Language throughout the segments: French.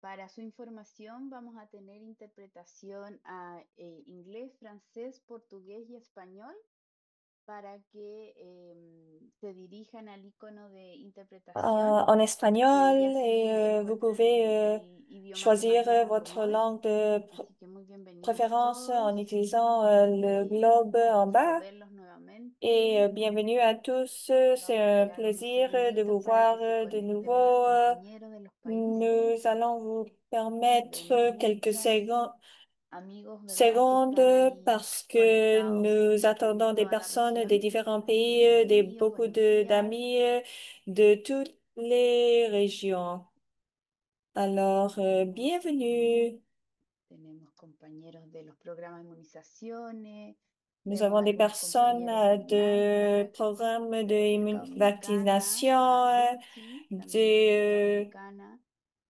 Para su información, vamos a tener interpretación a inglés, francés, portugués y español para que se dirijan al icono de interpretación En espagnol ya et si vous encuentran pouvez el idioma que más choisir les votre acomode. langue de Así que muy bienvenidos préférence en todos. utilisant le globe Un en gusto bas. verlos Et nuevamente. bienvenue à tous. C'est Vamos a un esperar unos plaisir de segunditos vous para voir que se de conecten más nouveau. compañeros de los países. Nous allons vous permettre Vemos quelques muchos amigos, ¿verdad? Que secondes están ahí parce que conectados nous en attendons des toda la personnes des región. différents Así que pays, bienvenidos, beaucoup buenos días. d'amis de toutes les régions. Alors, bienvenue. Tenemos compañeros de los programas de inmunizaciones. Nous Vemos avons des algunos personnes compañeros de de NICE, programmes de República Dominicana, vaccination, Haití, también República de Dominicana,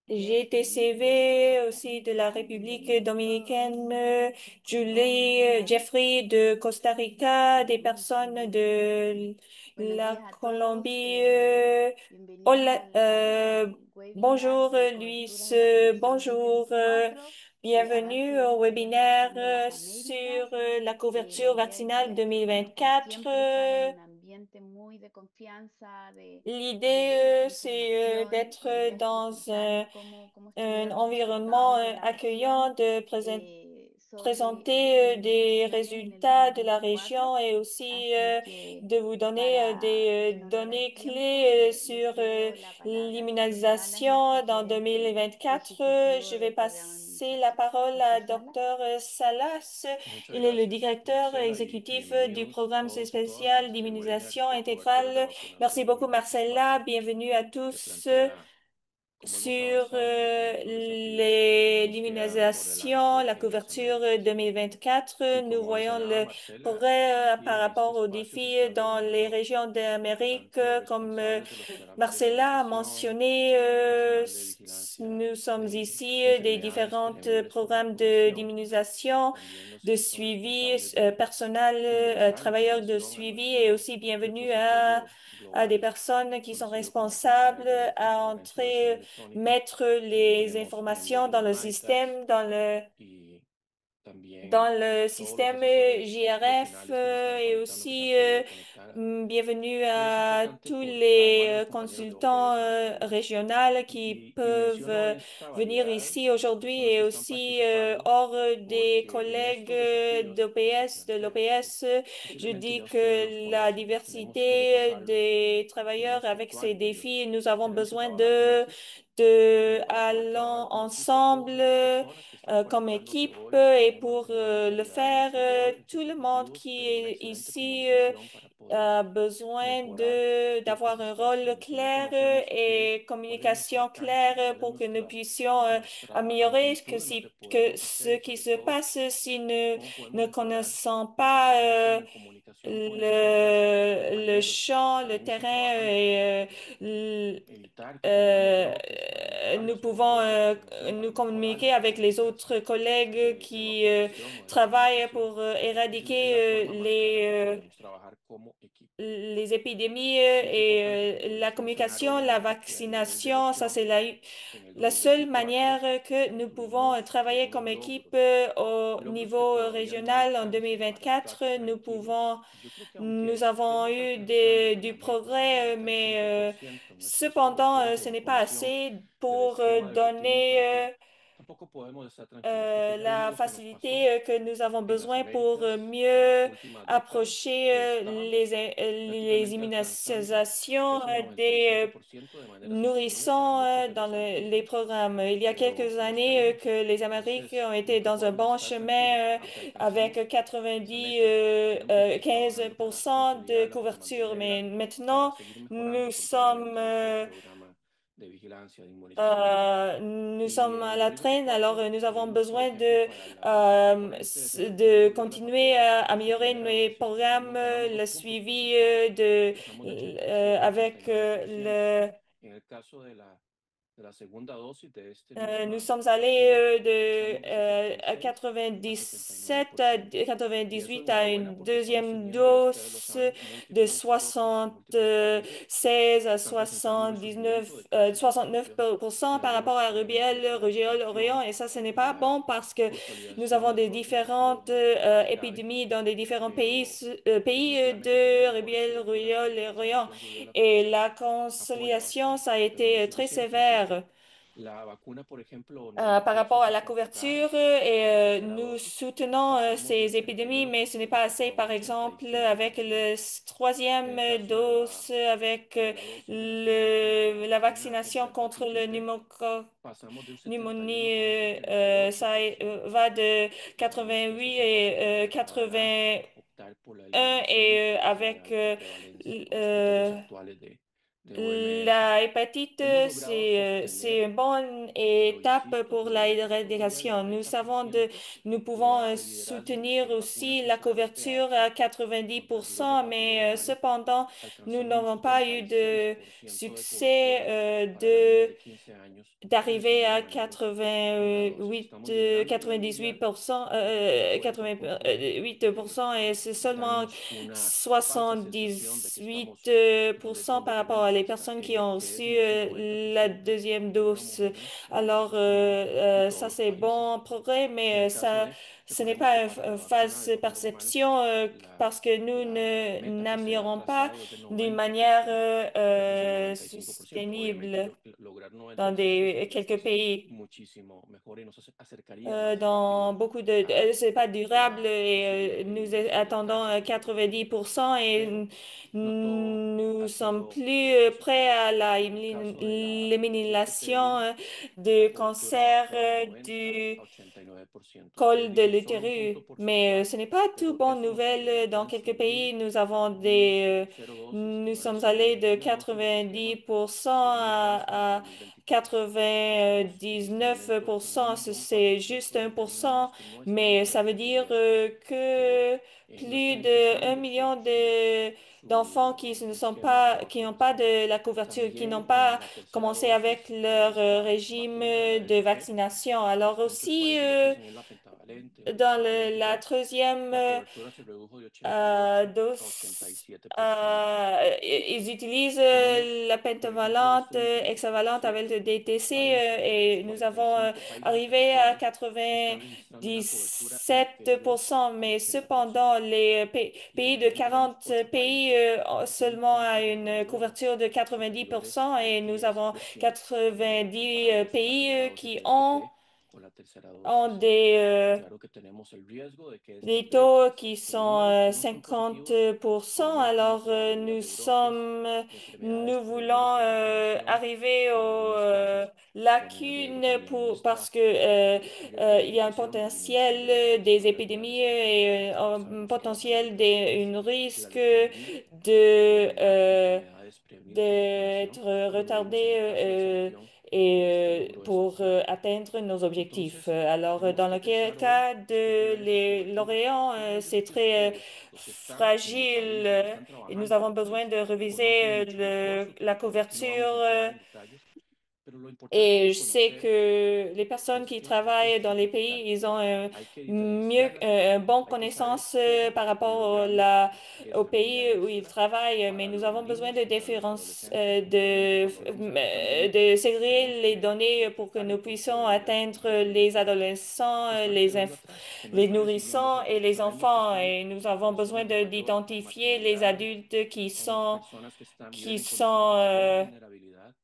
Jeffrey GTCV, aussi de la République bienvenidos dominicaine, todos. Julie, Jeffrey de Costa Rica, des personnes de Buenos la días a todos. Colombie. Bienvenidos Hola, al webinar bonjour de Luis, coberturas de vacunación bonjour, 2024 que hará bienvenue au sede en la webinaire región de las sur Américas. la La couverture idea vaccinale es, como 2024. siempre, estar en un ambiente muy de confianza, de L'idée, c'est información. La d'être idea es dans presentarles como un estudiamos los environnement resultados de la accueillant, región de sobre présenter des inmunizaciones en el résultats de la 2024. région et aussi Así que de vous donner para des que no pierdan données tiempo, clés les sur cedo la palabra, les cedo la sala a nuestro l'immunisation dans gerente 2024. ejecutivo Je del vais programa de passer la inmunización. parole José à Sala, Dr. Salas. Muchas Il est le gracias, directeur Marcela, y exécutif du bienvenidos programme todos y todas a spécial este webinar d'immunisation de coberturas de intégrale. vacunación Merci beaucoup, Marcella. 2024 Bienvenue à que tous plantea cómo hemos sur avanzado y cuáles son los desafíos que nos quedan por l'immunisation, delante la en las couverture Américas. 2024. Y Nous como voyons mencionaba le Marcela, progrès aquí par en este rapport aux espacio se défis está dans les reuniendo régions d'Amérique, tanto comme responsables de los programas de Marcella a inmunización, mentionné. personal de vigilancia Nous sommes de ici des enfermedades différents prevenibles por programmes vacunación, d'immunisation, también los de responsables suivi de personnel, suministrar travailleurs de información a suivi et nuestro aussi bienvenue repositorio à des global personnes qui sont conocido como PASAE responsables à de la información entrer, electrónica. mettre También les tenemos miembros informations de dans le UNITAS système, y también dans le todos los système asesores JRF regionales que se están et conectando, que se han aussi podido conectar. bienvenue Y es à importante tous porque además de les los compañeros de consultants OPS nacionales, régionaux qui y peuvent menciono esta venir variedad ici de aujourd'hui personas et que están aussi participando hors des porque en collègues estos desafíos que se d'OPS, de plantean, l'OPS. Je posiblemente ya dis ustedes los que la conocen, tenemos que diversité repasarlos, des travailleurs tenemos que avec actuar ces en ellos, défis, nous avons tenemos que besoin trabajar como equipo. Y para poder allons trabajar como equipo, ensemble todas estas personas que están comme conectándose équipe hoy et deben pour mantener la le calidad en faire, sus roles tout le monde ejecutivos, qui pero una est excelente ici comunicación para poder a besoin mejorar lo que d'avoir se un está rôle haciendo. Si no clair conocemos et cuál es nuestro communication alcance, claire cuál es pour que nous nuestra, puissions nuestra améliorer amplitud en lo que que podemos hacer ce y qui sobre se todo passe si cómo ne podemos mejorar connaissons lo que pas estamos haciendo en comunicación con esas otras le compañeros champ, que le también están terrain trabajando para et evitar que tengamos brotes, para nous ayudarles sobre pouvons todo con la vacunación, para nous mejorar communiquer la avec les políticas autres collègues de qui vacunación o de travaillent inmunización. pour Es éradiquer la forma más clara en que podemos trabajar como equipo. les épidémies Y es importante, como la les mencioné communication, la erróneamente, que a nivel de vaccination. Ça, región, c'est en el la seule 2024 manière que nous pouvons tuvimos travailler comme algunos équipe logros, au logros que niveau todavía no régional en alcanzan para estar 2024. tranquilos. Yo creo que Nous aunque avons estemos eu alcanzando du la meta del progrès, mais 95% en nuestras cependant, coberturas de ce n'est pas vacunación assez del pour esquema de rutina donner infantil, tampoco podemos estar tranquilos porque ya vimos la lo que nos pasó facilité que nous avons en las besoin pour Américas en las mieux últimas décadas, approcher que estaban les prácticamente alcanzando immunisations ese des 95% de manera sostenible para nourrissons muchas de dans las les Américas, programmes. Il y a pero quelques nos années caímos. que les Amériques Entonces, ont été nunca dans un podemos bon estar tranquilos. chemin Aunque avec alcancemos esa 90, meta, tenemos que ir trabajando para 15% de consolidarla, para couverture. Mais mantenerla, para maintenant, seguir nous mejorando sommes continuamente nuestro programa de vigilancia, de inmunización. nous Y sommes en à el la traîne, alors 2024 nous avons tuvimos, por besoin ejemplo, para la componente de selección de mundial de continuer patógenos, à tuvimos la améliorer primera nos dosis. programmes, Ganamos le 2 puntos suivi porcentuales. Pasamos de 87 a avec 89%. le En el caso de la de la segunda dosis de esta Nous misma sommes allés vacuna, de pasamos de à 76 al 97 à 79%. Y eso 98 à enhorabuena une porque estamos deuxième teniendo, y ustedes lo dose saben, de múltiples brotes, múltiples países 76 à están presentando un 79, resurgimiento de casos de 69% vacunación y par rapport debemos à obviamente rubéole, poner Orion. atención Et ça, ce n'est en pas la bon parce que nous avons consolidación de des brotes que ha sido différentes más grave, épidémies dans des différents pero pays definitivamente de tenemos mejores coberturas rubéole en et Orion. vacunación rubiola Et francesa, la apoya consolidation, ça a bastante, pero no es été très suficiente. Incluso sévère. la vacuna, por ejemplo, Par rapport Novavax à la está cerrada couverture et en tercera nous dosis. soutenons Pasamos de ces épidémies, mais ce n'est pas 89% assez. a un Par exemple, avec 85%. En troisième el caso dose, avec de la dosis relacionada con la la vacuna vaccination contra contre hepatitis le B, pasamos de un 71 pneumonie, a un ça 78%. va de Y sabemos que eso 88 es impactante et para la edad 81 optar por la eliminación et porque es de avec alta prevalencia l- con los criterios actuales de OMS. la hépatite, Hemos logrado c'est sostener, une bonne pero étape insisto, pour la tenemos todavía el éradication. Nous pouvons el liderazgo soutenir en vacunas aussi la contra la gripe couverture H, à 90 contra el virus de mais papillomavirus. cependant, nous Alcanzamos un n'avons pas eu de 76% de succès cobertura para las niñas de 15 años y los d'arriver niños à menores en la dosis. Estamos liderando a nivel mundial en el esfuerzo por eh, 88% et c'est seulement darnos una falsa sensación de que estamos 78% donde par rapport à tenemos les que estar, personnes qui ont que reçu es más del la 90% deuxième de una dose. homogénea Alors, inmunización y ça todos los c'est países. bon progrès, En mais el caso de, ce n'est recordemos que pas para une la vacuna fausse de papillomavirus, perception la, parce que nous la ne meta que se ha n'améliorons pas trazado es de d'une manière 90%. Queremos el 95%. Obviamente soutenable lograr dans 96% quelques es pays. muchísimo mejor y nos acercaría más Dans rápido beaucoup a c'est pas durable la et posible eliminación de attendons casos en Europa. 90% et Pero no todo nous ha sommes sido plus prêts positivo. à la En el caso de la gripe l'élimination suina, la de cobertura ha cancer bajado de 90 du a 89%. col Les de digo solo un l'utérus. punto Mais ce porcentual, n'est pas tout pero bonne eso nos nouvelle. Dans ayudaría a quelques disminuir pays, nous avons niños con cero dosis que nous no sommes allés recibieron de ninguna dosis del sistema 90% inmunizadas en el à 2024. Estamos en este momento en 99%. C'est juste 1,4 de 1%, niños que no están mais ça veut dire cubiertos por que plus nuestra de un decisión de million que d'enfants qui ne sont esquema de qui n'ont pas vacunación. de la couverture, qui n'ont También en pas la tercera commencé avec dosis de leur esta régime vacuna de la de DTP, vaccination. Alors muchos aussi, países utilizan es la pentavalente o dans hexavalente la B. troisième La cobertura se redujo de 88 a dose, 87%. ils utilisent Tenemos, la por ejemplo, pentavalente, esto último, hexavalente avec le 7 DTC países de los et nous avons 45 países arrivé à territoriales están registrando una cobertura inferior 97%, al mais 80%. cependant, les Y pays de tenemos diferentes 40 pays países ont que tienen seulement tasas de une abandono couverture de superiores 90% al et nous avons 10%, quatre-vingt-dix comparándolos con la pays primera dosis qui de DTP o la tercera ont dosis. des Claro que tenemos el riesgo de que estos les taux brotes, qui con sont números que no son positivos, 50%. aumenten la Alors, probabilidad de brotes de enfermedades nous prevenibles voulons por vacunación arriver y en aux algunos casos ponen en riesgo lacunes también parce nuestra que il y a un identificación potentiel de las des personas épidémies reales et que un sabemos que no son potentiel entonces un cuidar risque disminuir de enfermedades prevenibles por d'être vacunación, como lo vimos retardé en el caso de sarampión y este et logro pour estelar. atteindre nos objectifs. Entonces, Alors, tenemos dans que le pensar hoy cas después de de ver esta cobertura l'Orient, qué es c'est realmente très ustedes, los que están en el fragile país, los que están et nous trabajando en avons el besoin país, de réviser conocen mucho mejor su la territorio. Aquí no couverture. vamos a entrar en detalles, pero lo importante Et de je sais conocer que les personnes es qui que hay que travaillent dans les pays, identificar, ils ont hay que diferenciar las une bonne hay que saber connaissance cómo par rapport logramos au esa milla pays où ils extra travaillent, mais para nous los avons besoin de niños y para los adolescentes, puntualmente cuando hablamos aquí también, de ségréer tenemos les que données pour que identificar el nous costo puissions de vida atteindre de les niñitos adolescents, que están quedando atrás, que no les están recibiendo nourrissons esa et dosis. les Sabemos que enfants. están Et nous avons besoin personas de mayor d'identifier les marginalidad, adultes personas que están, viven qui en condiciones de sont mayor vulnerabilidad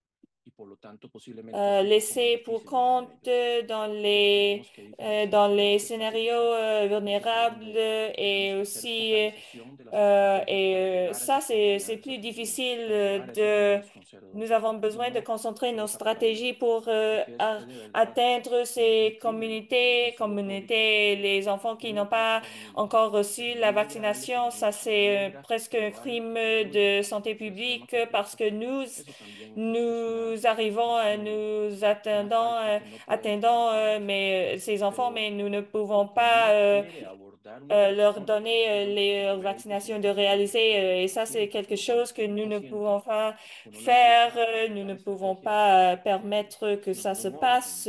y por lo tanto posiblemente es un poco más laissés pour difícil vida de compte ellos. Pero tenemos que diferenciar, dans les tenemos que scénarios estrategizar. Entonces ahí es vulnérables donde tenemos et que hacer aussi focalización de las estrategias para et llegar a ça esas c'est comunidades, plus difficile para llegar a esos de niños con cero nous dosis avons y besoin de no concentrer nos solo capitalizar, stratégies pour porque es de verdad atteindre ces un tributo communautés, obligatorio. les enfants qui n'ont Uno pas capta niños encore reçu pero no la logra darle vaccination. Ça, seguimiento, no c'est logra presque un llevarlo crime a que incluya de santé su esquema publique parce completo. que Eso también nous arrivons, nous una attendons, falta que no podemos permitirnos, mais ces enfants, pero mais nous ne pouvons como pas uno quiere abordar leur donner les vaccinations de réaliser. Et ça, c'est quelque chose que nous ne pouvons pas faire. Nous ne pouvons pas permettre que ça se passe.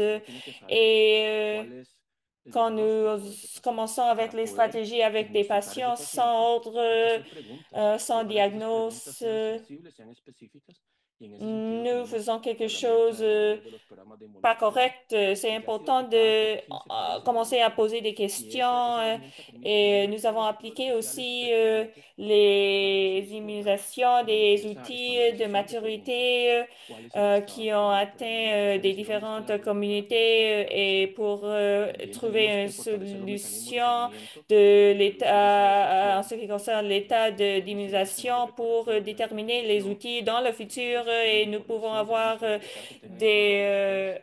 Et quand nous commençons avec les stratégies avec des patients sans ordre, sans diagnose, nous faisons quelque chose pas correct. C'est important de commencer à poser des questions et nous avons appliqué aussi les immunisations, des outils de maturité qui ont atteint des différentes communautés et pour trouver une solution de l'état en ce qui concerne l'état d'immunisation pour déterminer les outils dans le futur et nous pouvons avoir des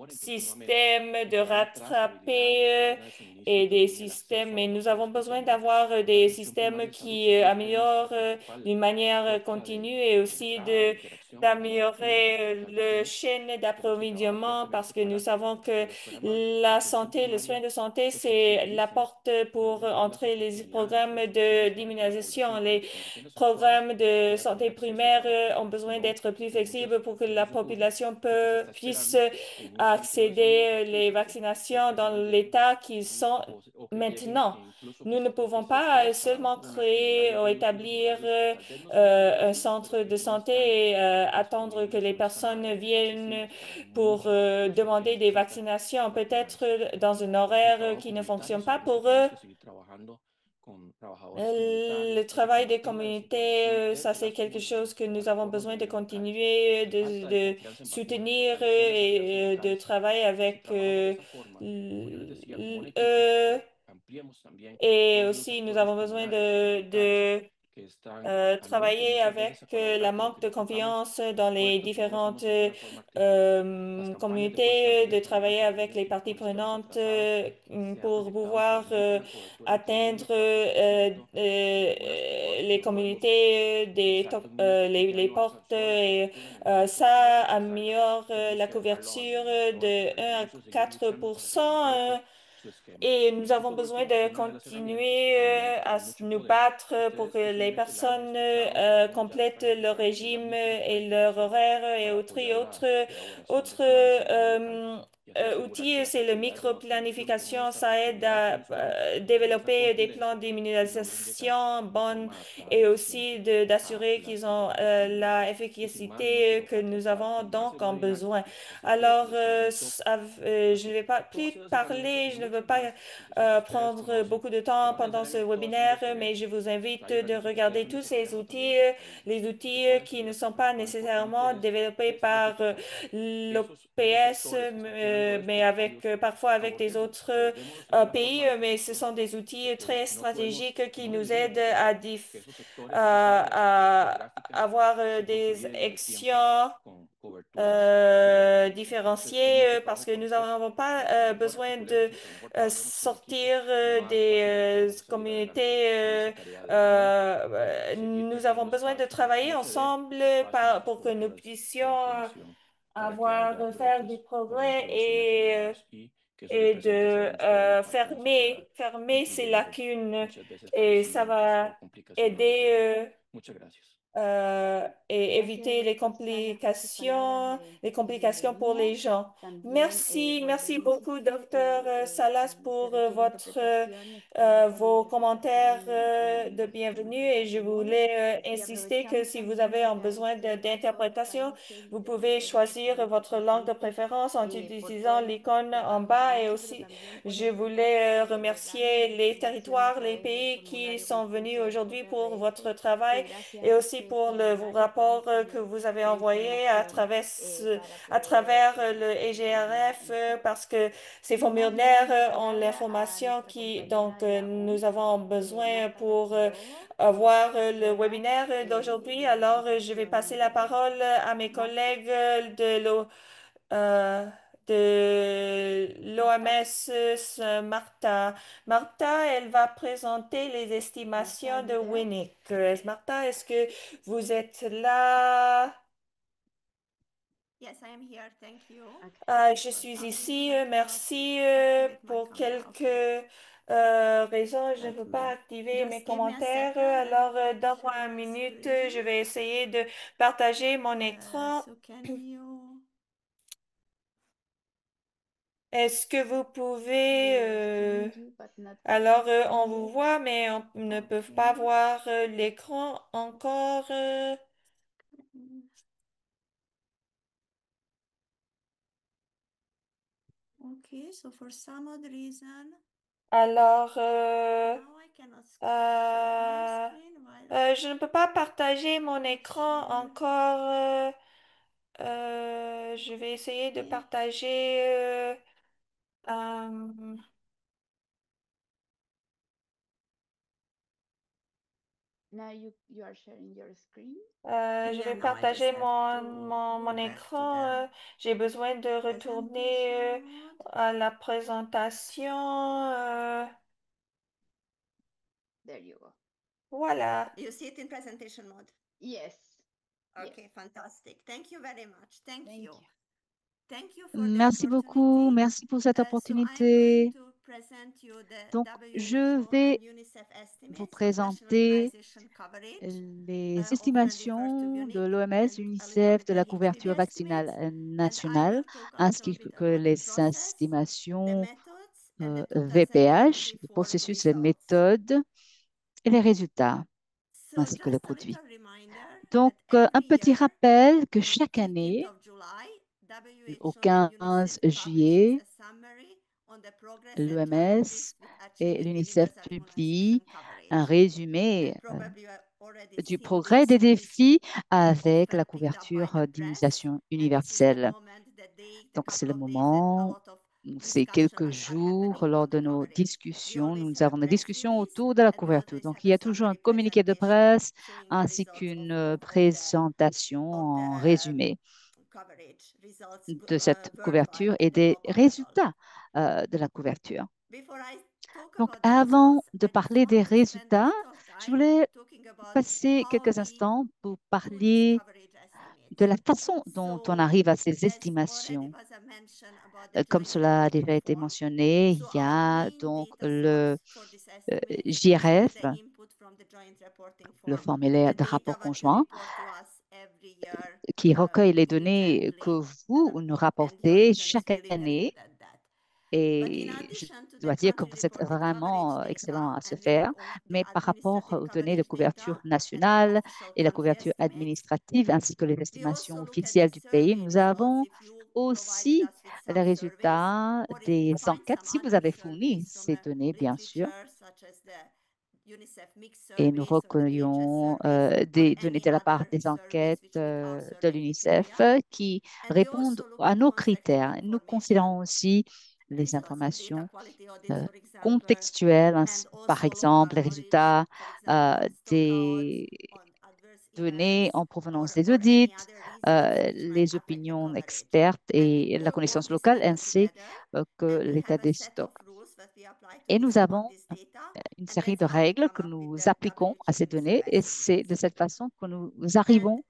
systèmes de rattraper et des systèmes, mais nous avons besoin d'avoir des systèmes qui améliorent d'une manière continue et aussi d'améliorer le chaîne d'approvisionnement parce que nous savons que la santé, le soin de santé, c'est la porte pour entrer les programmes d'immunisation. Les programmes de santé primaire ont besoin d'être plus flexibles pour que la population puisse accéder les vaccinations dans l'état qu'ils sont maintenant. Nous ne pouvons pas seulement créer ou établir un centre de santé et attendre que les personnes viennent pour demander des vaccinations, peut-être dans un horaire qui ne fonctionne pas pour eux. Le travail des communautés, ça c'est quelque chose que nous avons besoin de continuer, de soutenir et de travailler avec eux. Et aussi, nous avons besoin de travailler avec la manque de confiance dans les différentes communautés, de travailler avec les parties prenantes pour pouvoir atteindre les communautés les portes et ça améliore la couverture de 1 à 4%. Et nous avons besoin de continuer nous battre pour que les personnes complètent leur régime et leur horaire et autres outils, c'est le micro-planification. Ça aide à développer des plans d'immunisation bonnes et aussi d'assurer qu'ils ont la efficacité que nous avons donc en besoin. Alors, je ne vais pas plus parler, je ne veux pas prendre beaucoup de temps pendant ce webinaire, mais je vous invite de regarder tous ces outils, les outils qui ne sont pas nécessairement développés par l'OPS, mais avec parfois avec des autres pays, mais ce sont des outils très stratégiques qui nous aident à avoir des actions différenciées parce que nous n'avons pas besoin de sortir des communautés. Nous avons besoin de travailler ensemble pour que nous puissions faire du progrès et de fermer ces lacunes et ça va aider et éviter les complications pour les gens. Merci, merci beaucoup, docteur Salas, pour vos commentaires de bienvenue et je voulais insister que si vous avez un besoin d'interprétation, vous pouvez choisir votre langue de préférence en utilisant l'icône en bas et aussi, je voulais remercier les territoires, les pays qui sont venus aujourd'hui pour votre travail et aussi pour le rapport que vous avez envoyé à travers le EGRF parce que ces formulaires ont l'information donc nous avons besoin pour avoir le webinaire d'aujourd'hui. Alors, je vais passer la parole à mes collègues euh, de l'OMS, Martha. Martha, elle va présenter les estimations de Winnick. Martha, est-ce que vous êtes là? Yes, I am here. Thank you. Je suis ici. Merci activating pour my camera. quelques Raison, je ne Let peux pas me activer mes just give me a commentaires. second. I Alors, will donne-moi share une my minute. Je screen. vais essayer de partager mon écran. So can you Est-ce que vous pouvez... We are seeing you, but not the Alors, on screen vous yet. voit, mais on ne peut pas okay. voir l'écran encore. Okay, so for some odd reason, Alors, now I cannot share my euh, screen while je ne peux pas partager mon écran share. encore. Je vais essayer de Okay. partager. Euh, Now you are sharing your screen. je Yeah, vais now I just partager have to go mon back to écran. the J'ai besoin de retourner presentation mode. à la présentation. There you go. Voilà. You see it in presentation mode. Yes. Okay, Yes. fantastic. Thank you very much. Thank Thank you. you. Thank you for the Merci beaucoup. opportunity. Merci pour cette So I'm going opportunité. to present you the Donc, je WHO vais and UNICEF vous estimates of national présenter immunization coverage, les often referred to estimations de UNIC, l'OMS, and a little l'UNICEF, bit de the la HPV couverture vaccinale estimates. And I nationale, will talk a little ainsi bit que about the les process, the estimations methods, and the VPH, le 2024 processus, les results. méthodes et les résultats, So ainsi que les just a produits. little reminder Donc, that un every petit year rappel que on chaque 15th année, of July, au WHO and 15 UNICEF publishes juillet, a summary on the progress and challenges l'OMS with et achieving l'UNICEF universal publient immunization un coverage. résumé And probably you have already du seen progrès this, des and it's défis avec la often picked up by couverture the press. d'immunisation And this is the universelle. moment, that day, the Donc, c'est le couple of days that a moment, lot of c'est discussion quelques are jours happening lors on the de nos coverage. We discussions, always nous have a avons des press discussions release, autour de la and we couverture. always Donc, have il a y a toujours un summary communiqué de presentation presse showing the ainsi results qu'une of présentation the en résumé coverage results de cette worldwide couverture at et the des global level. résultats de la couverture. Before I talk Donc, about the avant results, de I just parler want des to spend a résultats, little je time voulais talking about passer how quelques we instants pour do these parler coverage de estimates. la façon dont on So, arrive à ces as already estimations. was a mention about the Comme joint cela a reporting déjà été form, mentionné, so il y our a main donc data le source for this estimate is really JRF, the input from the joint reporting le form, formulaire the de data rapport what you conjoint, report to us every year qui recueille les données diligently, que vous nous and your rapportez region is chaque really very année. good at that. But in Et je addition to the dois dire que country vous êtes reported coverage vraiment excellent data, à ce and we have faire. the Mais par rapport administrative aux données de coverage couverture data and the nationale official et la country couverture estimates, administrative, ainsi que les we also estimations look at the officielles du pays, survey nous results. avons If you provided aussi us with les some surveys, résultats or if you des find enquêtes, some si vous other avez fourni surveys from ces a données, bien sûr. literature, such as the UNICEF mixed Et nous surveys or the DHS recueillons surveys, or des données any de la part other des surveys enquêtes which meet our de survey l'UNICEF criteria. qui And we répondent also look à at nos contextual critères. Nous information, considérons aussi les results of data informations quality audits, for example, contextuelles, and par also exemple local les knowledge, résultats for example, on des stockouts, on adverse données events, en provenance des or any audits, other results which might les affect the opinions coverage. expertes And we et la pull all connaissance this locale, data ainsi together, que and we l'état have a des set of stocks. rules that we apply to Et nous report avons this data, une and série that's de how we règles come que up with nous the appliquons à WHO ces UNICEF données et c'est de estimates. cette façon que nous And arrivons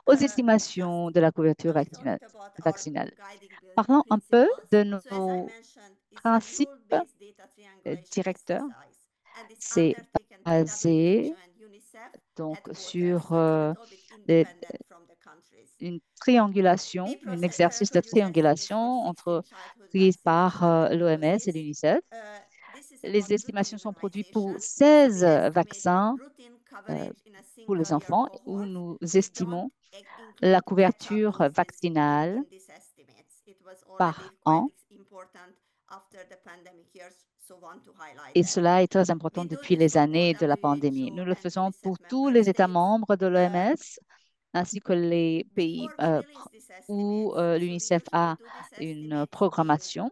aux just estimations de la couverture a little bit about our vaccinale. guiding Parlons un peu principles. de So as I nos mentioned, it's a principes rule-based data triangulation directeurs. exercise, and it's C'est undertaken by basé WHO and UNICEF donc headquarters, sur so it's a little bit des- independent from the countries. une triangulation, un exercice de Produce estimates triangulation for entre 16 childhood prise par vaccination l'OMS et diagnoses. l'UNICEF. This is Les about routine estimations sont produites pour immunization. So 16 we estimate vaccins routine euh, coverage in a pour les single year enfants où cohort. nous We don't estimons la include catch-up couverture doses vaccinale in these estimates. It was par already quite an. important after the pandemic years, so want to highlight Et that. cela est très important We do depuis this les for all années de la pandémie. WHO Nous le and faisons UNICEF pour tous member les États states. membres de l'OMS ainsi que les pays Before we release these où estimates, so we l'UNICEF usually a do these une estimates programmation.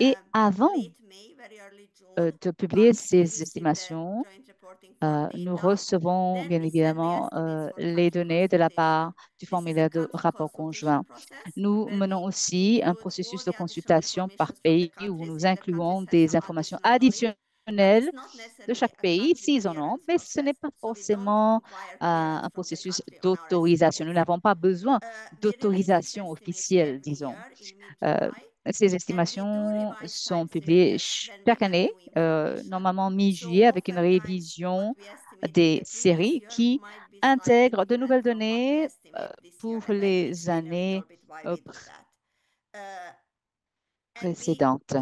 in Et avant late May, very early June, de publier once we ces receive the estimations, joint reporting form nous data. recevons Then bien we send the évidemment estimates for les country données de la consultation. part du This is a formulaire de country rapport consultation conjoint. process Nous where menons we aussi un include all processus de the additional consultation par information from the pays où countries nous if the countries incluons has des some informations additional knowledge, but additionnelles it's not de necessarily chaque a pays country s'ils en ont, clearance mais ce n'est process, pas so we don't forcément require un clearance from the processus country on our d'autorisation. Nous estimates. n'avons pas besoin We release these d'autorisation estimates officielle, every disons. year in Euh, mid-July, Ces estimations sont publiées chaque année, normalement mi-juillet, avec une révision des séries qui intègrent de nouvelles données pour les années précédentes.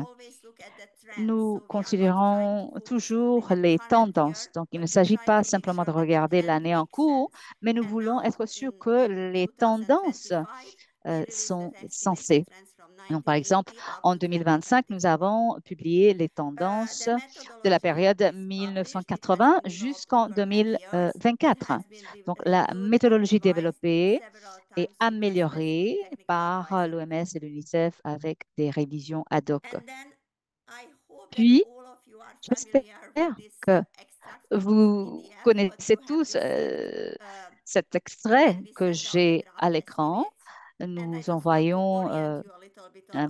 Nous considérons toujours les tendances. Donc, il ne s'agit pas simplement de regarder l'année en cours, mais nous voulons être sûrs que les tendances sont sensées. Donc, par exemple, en 2025, nous avons publié les tendances de la période 1980 jusqu'en 2024. Donc, la méthodologie développée et améliorée par l'OMS et l'UNICEF avec des révisions ad hoc. Puis, j'espère que vous connaissez tous cet extrait que j'ai à l'écran. Nous envoyons un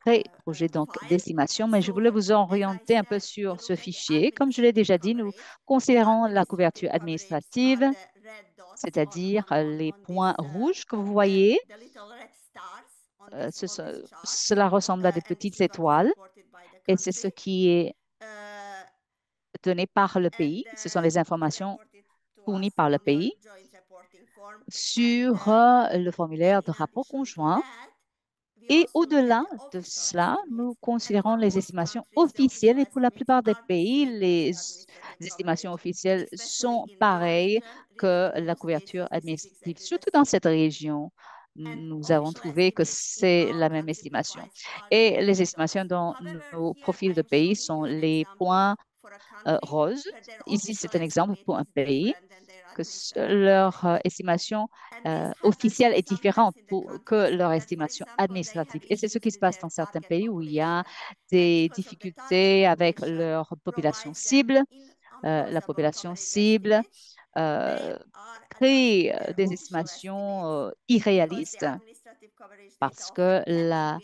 pré-projet d'estimation, mais je voulais vous orienter un peu sur ce fichier. Comme je l'ai déjà dit, nous considérons la couverture administrative, c'est-à-dire les points rouges que vous voyez. Cela ressemble à des petites étoiles et c'est ce qui est donné par le pays. Ce sont les informations fournies par le pays sur le formulaire de rapport conjoint. Et au-delà de cela, nous considérons les estimations officielles et pour la plupart des pays, les estimations officielles sont pareilles que la couverture administrative, surtout dans cette région. Nous avons trouvé que c'est la même estimation. Et les estimations dans nos profils de pays sont les points roses. Ici, c'est un exemple pour un pays que leur estimation officielle est différente que leur estimation administrative. Et c'est ce qui se passe dans certains pays où il y a des difficultés avec leur population cible. La population cible crée des estimations irréalistes parce que la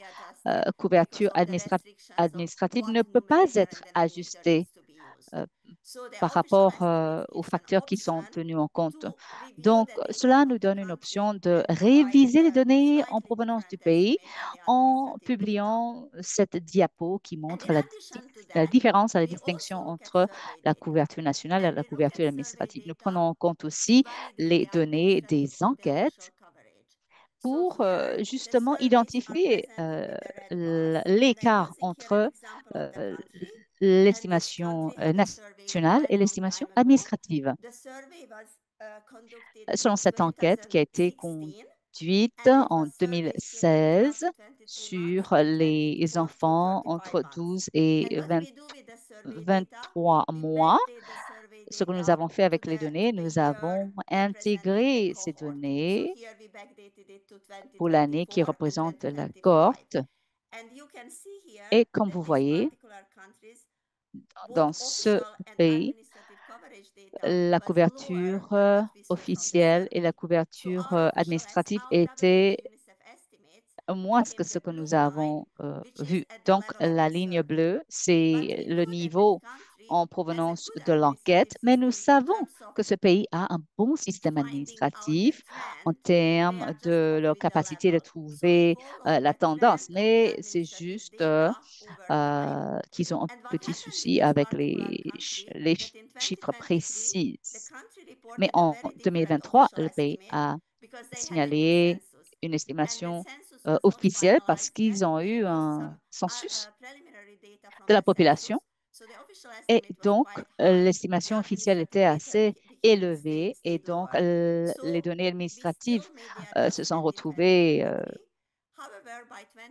couverture administrative ne peut pas être ajustée par rapport aux facteurs qui sont tenus en compte. Donc, cela nous donne une option de réviser les données en provenance du pays en publiant cette diapo qui montre la différence, la distinction entre la couverture nationale et la couverture administrative. Nous prenons en compte aussi les données des enquêtes pour justement identifier l'écart entre l'estimation nationale et l'estimation administrative. Selon cette enquête qui a été conduite en 2016 sur les enfants entre 12 et 23 mois, ce que nous avons fait avec les données, nous avons intégré ces données pour l'année qui représente la cohorte. Et comme vous voyez, dans ce pays, la couverture officielle et la couverture administrative étaient moins que ce que nous avons vu. Donc, la ligne bleue, c'est le niveau en provenance de l'enquête, mais nous savons que ce pays a un bon système administratif en termes de leur capacité de trouver la tendance, mais c'est juste qu'ils ont un petit souci avec les chiffres précis. Mais en 2023, le pays a signalé une estimation officielle parce qu'ils ont eu un census de la population. Et donc, l'estimation officielle était assez élevée et donc les données administratives se sont retrouvées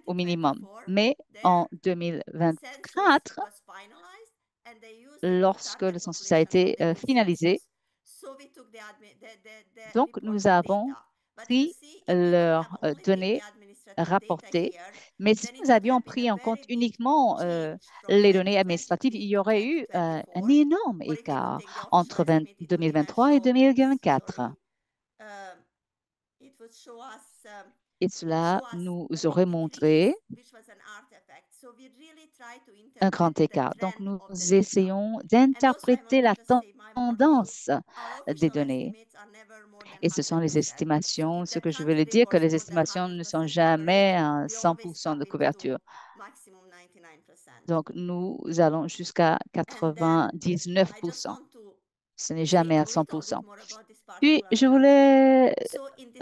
au minimum. Mais en 2024, lorsque le census a été finalisé, donc nous avons pris leurs données rapportées, mais si nous avions pris en compte uniquement les données administratives, il y aurait eu un énorme écart entre 2023 et 2024. Et cela nous aurait montré un grand écart. Donc, nous essayons d'interpréter la tendance des données. Et ce sont les estimations. Ce que je veux dire, que les estimations ne sont jamais à 100% de couverture. Donc, nous allons jusqu'à 99%. Ce n'est jamais à 100%. Puis, je voulais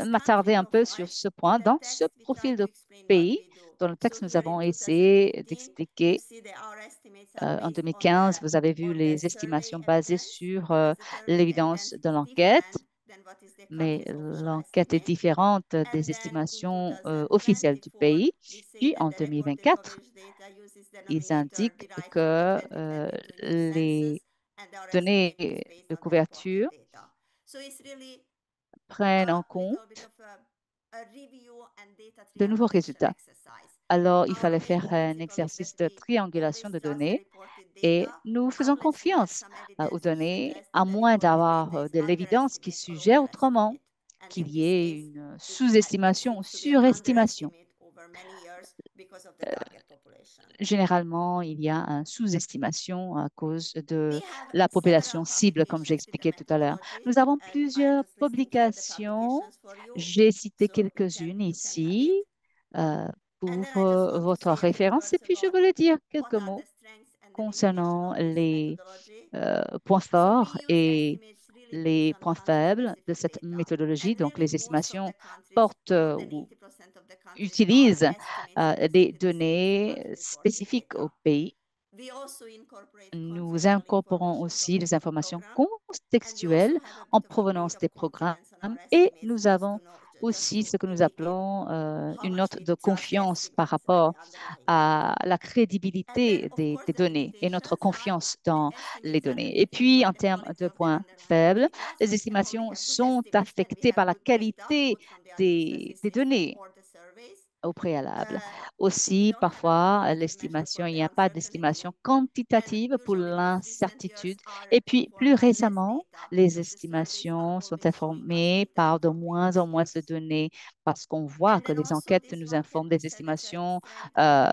m'attarder un peu sur ce point. Dans ce profil de pays, dans le texte, nous avons essayé d'expliquer, en 2015, vous avez vu les estimations basées sur l'évidence de l'enquête, mais l'enquête est différente des estimations officielles du pays. Puis, en 2024, ils indiquent que les données de couverture prennent en compte de nouveaux résultats. Alors, il fallait faire un exercice de triangulation de données et nous faisons confiance aux données, à moins d'avoir de l'évidence qui suggère autrement, qu'il y ait une sous-estimation ou surestimation. Généralement, il y a une sous-estimation à cause de la population cible, comme j'ai expliqué tout à l'heure. Nous avons plusieurs publications. J'ai cité quelques-unes ici euh, pour votre référence. Et puis, je voulais dire quelques mots concernant les points forts et les points faibles de cette méthodologie. Donc, les estimations portent ou utilisent des données spécifiques au pays. Nous incorporons aussi des informations contextuelles en provenance des programmes et nous avons aussi ce que nous appelons une note de confiance par rapport à la crédibilité des données et notre confiance dans les données. Et puis, en termes de points faibles, les estimations sont affectées par la qualité des données au préalable. Aussi, parfois, l'estimation, il n'y a pas d'estimation quantitative pour l'incertitude. Et puis, plus récemment, les estimations sont informées par de moins en moins de données parce qu'on voit que les enquêtes nous informent des estimations euh,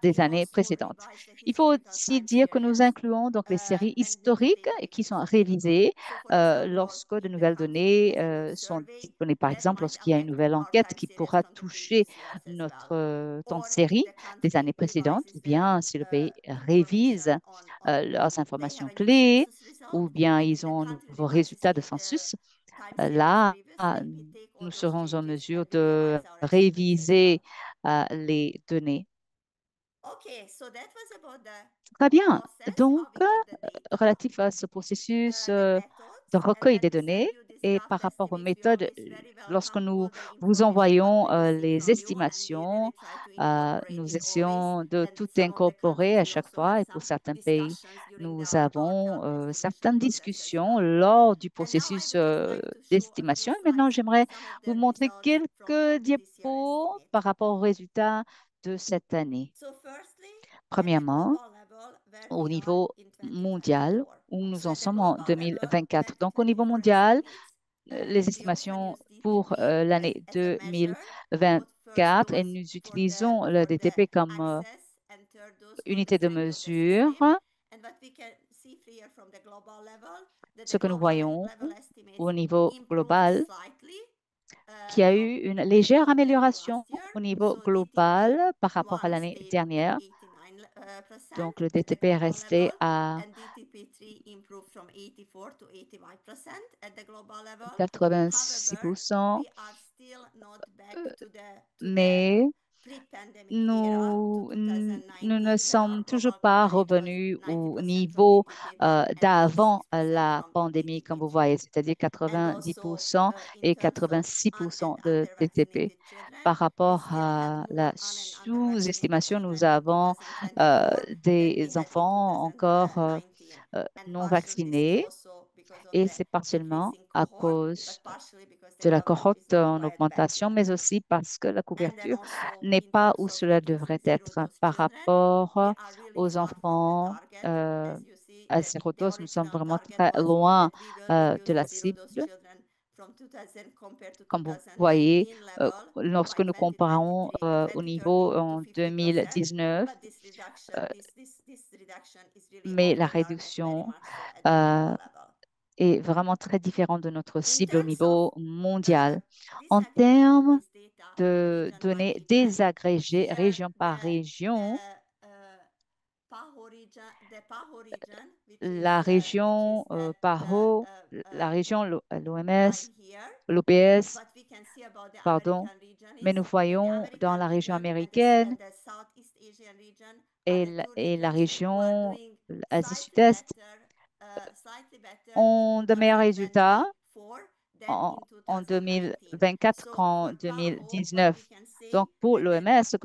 des années précédentes. Il faut aussi dire que nous incluons donc les séries historiques qui sont révisées lorsque de nouvelles données sont disponibles. Par exemple, lorsqu'il y a une nouvelle enquête qui pourra toucher notre temps de série des années précédentes, ou bien si le pays révise leurs informations clés, ou bien ils ont un nouveau résultat de census, là, nous serons en mesure de réviser les données. Très bien. Donc, relatif à ce processus de recueil des données et par rapport aux méthodes, lorsque nous vous envoyons les estimations, nous essayons de tout incorporer à chaque fois et pour certains pays, nous avons certaines discussions lors du processus d'estimation. Et maintenant, j'aimerais vous montrer quelques diapos par rapport aux résultats de cette année. Premièrement, au niveau mondial, où nous en sommes en 2024. Donc, au niveau mondial, les estimations pour l'année 2024, et nous utilisons le DTP comme unité de mesure. Ce que nous voyons au niveau global, qui a eu une légère amélioration au niveau global par rapport à l'année dernière. Donc, le DTP est resté à 86%, mais nous ne sommes toujours pas revenus au niveau d'avant la pandémie, comme vous voyez, c'est-à-dire 90% et 86% de TTP. Par rapport à la sous-estimation, nous avons des enfants encore non vaccinés et c'est partiellement à cause de la cohorte en augmentation, mais aussi parce que la couverture n'est pas où cela devrait être par rapport aux enfants à sérodose. Nous sommes vraiment très loin de la cible. Comme vous voyez, lorsque nous comparons au niveau en 2019, mais la réduction est vraiment très différent de notre cible au terms of niveau mondial. En disaggregating termes this data de region by données region, désagrégées here région par région, the PAHO region, la région PAHO, la région l'OMS, line here, l'OPS, but we can see about the pardon, American region mais is nous the voyons dans American la région region and américaine the Southeast Asian region are et, the two et la regions who are région doing Asie slightly Sud-Est better ont in de meilleurs résultats 2024 than in en 2019. 2024 So qu'en for PAHO, what we 2019. can say Donc, pour that l'OMS,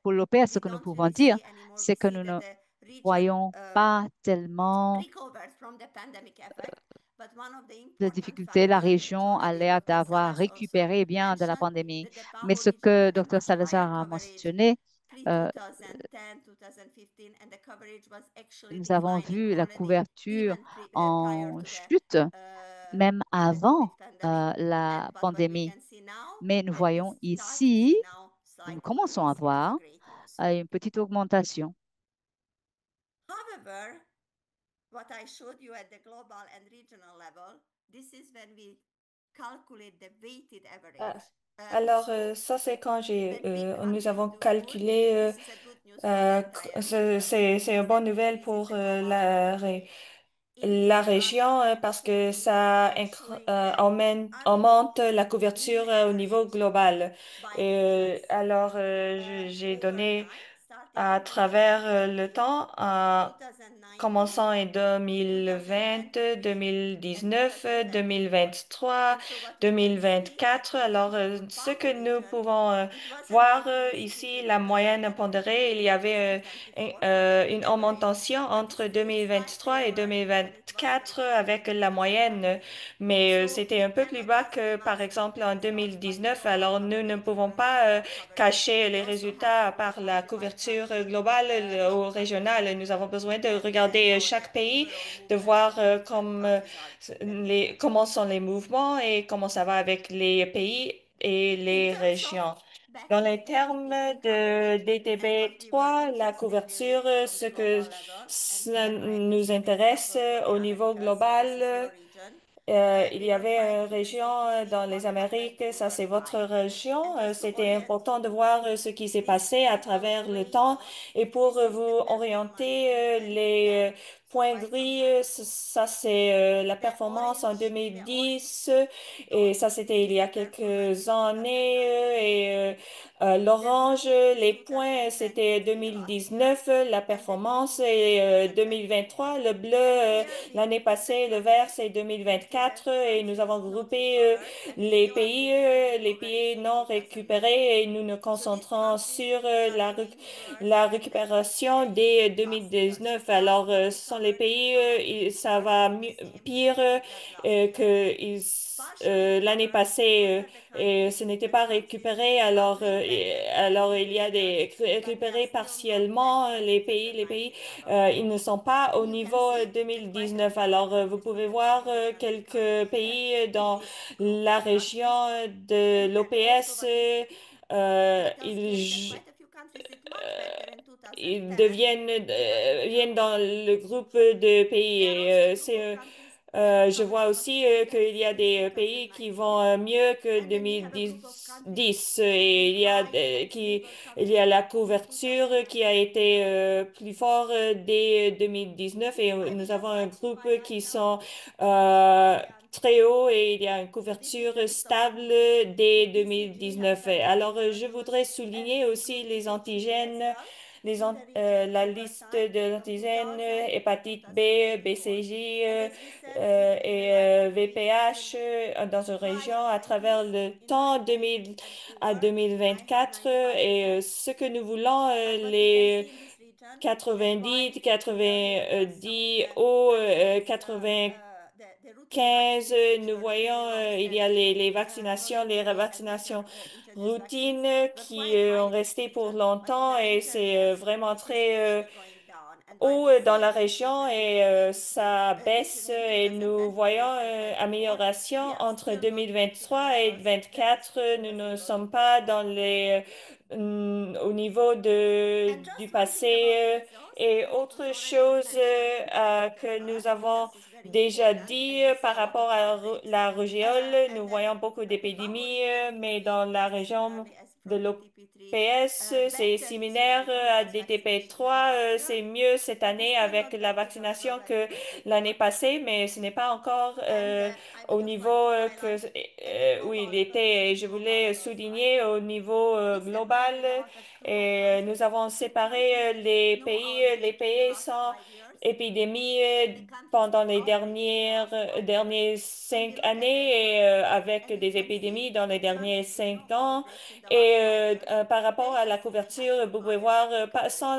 pour l'OPS, ce we que nous don't pouvons really dire, see anymore. c'est We que see nous that ne the region voyons pas tellement recovered from the pandemic effect, but one of the de important difficultés. La factors, which région a already l'air Dr. d'avoir Salas also récupéré bien de la mentioned, pandémie. that the Mais PAHO ce region que had a Dr. much higher Salazar a coverage mentionné, pre-2010, 2015, and the coverage was actually nous avons declining vu la already couverture even prior en to chute, même the COVID avant pandemic. la But what we pandémie. can see now, Mais nous that we voyons start to see ici, now nous slight commençons à increase, which is a voir great news. une petite augmentation. However, what I showed you at the global and regional level, this is when we calculate the weighted average. Alors, ça, c'est quand When big nous countries avons do good, calculé, this is a good news for the entire region, c'est une means bonne that it nouvelle increases pour the global activity. In la this région graph, I'm parce que showing ça showing the augmente la admits couverture mean au niveau average global. by regions Alors, j'ai over donné time, starting à in travers le 2019, temps, en 2019, commençant en 2020, 2023, and 2019, 2024. 2023, And so what we can see, 2024. for Alors, example, for ce PAHO que nous region, pouvons it was an voir increase ici, between la moyenne 2019 pondérée, il y and avait 2024 for the une weighted average, augmentation but this entre is slightly 2023 et lower than it was, for 2024 example, in avec la moyenne, 2019. mais So c'était we un peu plus cannot bas just que, give par us exemple, the en results by the 2019. global Alors, nous ne coverage pouvons or pas regional coverage. cacher We les also have to résultats look par la country by couverture country, globale ou outcome régionale. Nous avons besoin de and regarder how the chaque pays, overall de movement voir of the different countries are developing. comment sont les mouvements et comment ça va avec les pays et In les terms of régions. back Dans to les termes DTP de coverage and what we were DTB3, la interested couverture, really from the ce que global level, and ça here I nous give intéresse example for the au niveau Americas, this is global, your region. il We y were avait quite une interested to région see dans les what happened Amériques, ça over c'est votre time. région. And just to C'était orient important de you, voir ce qui s'est these passé à little travers le gray temps. dots, Et pour this is the vous performance orienter, between les 2010, so points quite some gris, time ago. ça c'est la performance en The orange 2010 et dots ça c'était il is y the a performance quelques in années 2019. The l'orange, blue is les points, c'était 2020 figures, 2019, la and the performance green is est 2024. 2023, le bleu And here we l'année group the passée, le vert, countries c'est into the 2024 et nous countries avons not groupé recovered, and we are focusing on les recovery pays to non 2019. récupérés et nous nous So these concentrons countries sur are doing worse la than récupération they did dès last years. 2019. Last Alors, year ce sont les recovered pays, ça worse va than the same pire period last year. Partially l'année recovered, we passée. also have the Et countries ce n'était and pas countries récupéré, which are alors, doing better than alors il y a previous years, des but they are récupérés still not back partiellement to les pays, 2019 level. ils ne sont pas au And you can niveau see that quite a 2019. few of the Alors, vous countries from pouvez the voir PAHO region quelques becoming pays in dans this group la of région countries. de And also l'OPS, what let us carry that quite a few countries did much better in ils 2010 deviennent, than viennent now. dans le groupe de pays. There are Et also a group of countries that je recovered vois much aussi better qu'il y a since des pays qui 2019. vont mieux que And then we have a group of countries 2010 with et declining and stable il y a coverage la since couverture qui a été 2024. plus fort dès 2019 et I would nous avons just un like to groupe highlight qui now sont this euh, orient. très haut et il y a une So this is couverture the list of stable antigens. So dès BCG has 2019. Alors, je double-negative voudrais and souligner aussi include les BCG as antigènes, well in the region la over liste time de from l'antigène, 2000 to hépatite B, 2024. BCJ And as we said, we really et like to be VPH in dans une high région à travers 90s, le in temps high 2000 90s and à over. I have 2024 et 95%. ce que nous voulons, But what we can les see in this region that 90, while clearly there are some of 90 the haut, countries, 80 the routine 15, vaccinations nous were voyons, really il y a long-standing, les vaccinations, les voluntary and revaccinations intravenous vaccines routines were qui quite high ont in this resté pour region. But in longtemps the et recent c'est years, vraiment this is très actually going down. And while haut we dans see la an région improvement in et 2023, ça baisse between et nous 2010 to voyons 2024, amélioration we are entre still not back to the 2023 et levels that 2024. Nous was ne able to sommes pas dans perform. les au niveau du passé et autre chose que nous avons déjà dit par rapport à la rugéole. Nous voyons beaucoup d'épidémies, mais dans la région de l'OPS, c'est similaire à DTP3. C'est mieux cette année avec la vaccination que l'année passée, mais ce n'est pas encore au niveau où il était. Et je voulais souligner au niveau global, et nous avons séparé les pays sans épidémie pendant les dernières 5 années et avec des épidémies dans les derniers 5 ans. Et par rapport à la couverture, vous pouvez voir, sans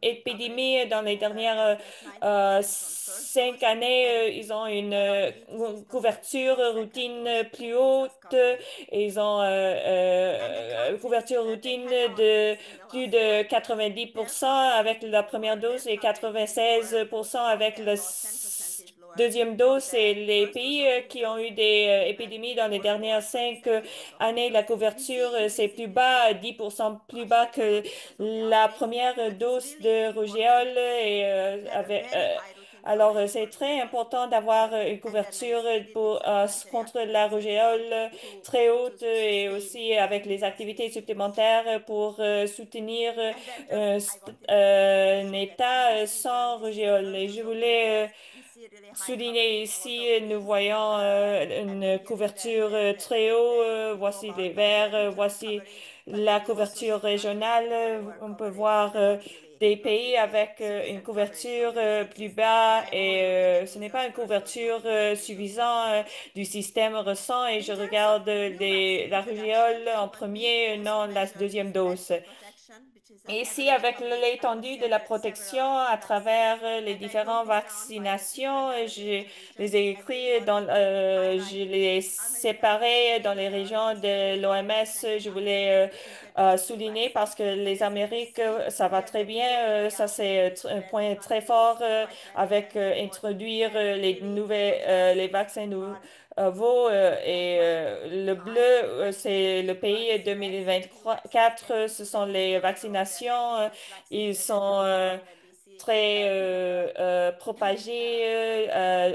épidémie dans les dernières 5 années, ils ont une couverture routine plus haute. Ils ont couverture routine de plus de 90% avec la première dose et 96% avec la deuxième dose. Et les pays qui ont eu des épidémies dans les dernières 5 années, la couverture, c'est plus bas, 10% plus bas que la première dose de rougeole. Alors, c'est très important d'avoir une couverture contre la rougeole très haute et aussi avec les activités supplémentaires pour soutenir un État sans rougeole. Et je voulais souligner ici, nous voyons une couverture très haute. Voici les verts, voici la couverture régionale. On peut voir des pays avec une couverture plus bas et ce n'est pas une couverture suffisante du système récent et je regarde la rugéole en premier, non la deuxième dose. Et ici, avec l'étendue de la protection à travers les différentes vaccinations, je les ai écrits je les ai séparés dans les régions de l'OMS. Je voulais souligner parce que les Amériques, ça va très bien. Ça, c'est un point très fort avec introduire les vaccins nouveaux. Et le bleu, c'est le pays 2024. Ce sont les vaccinations. Ils sont très propagés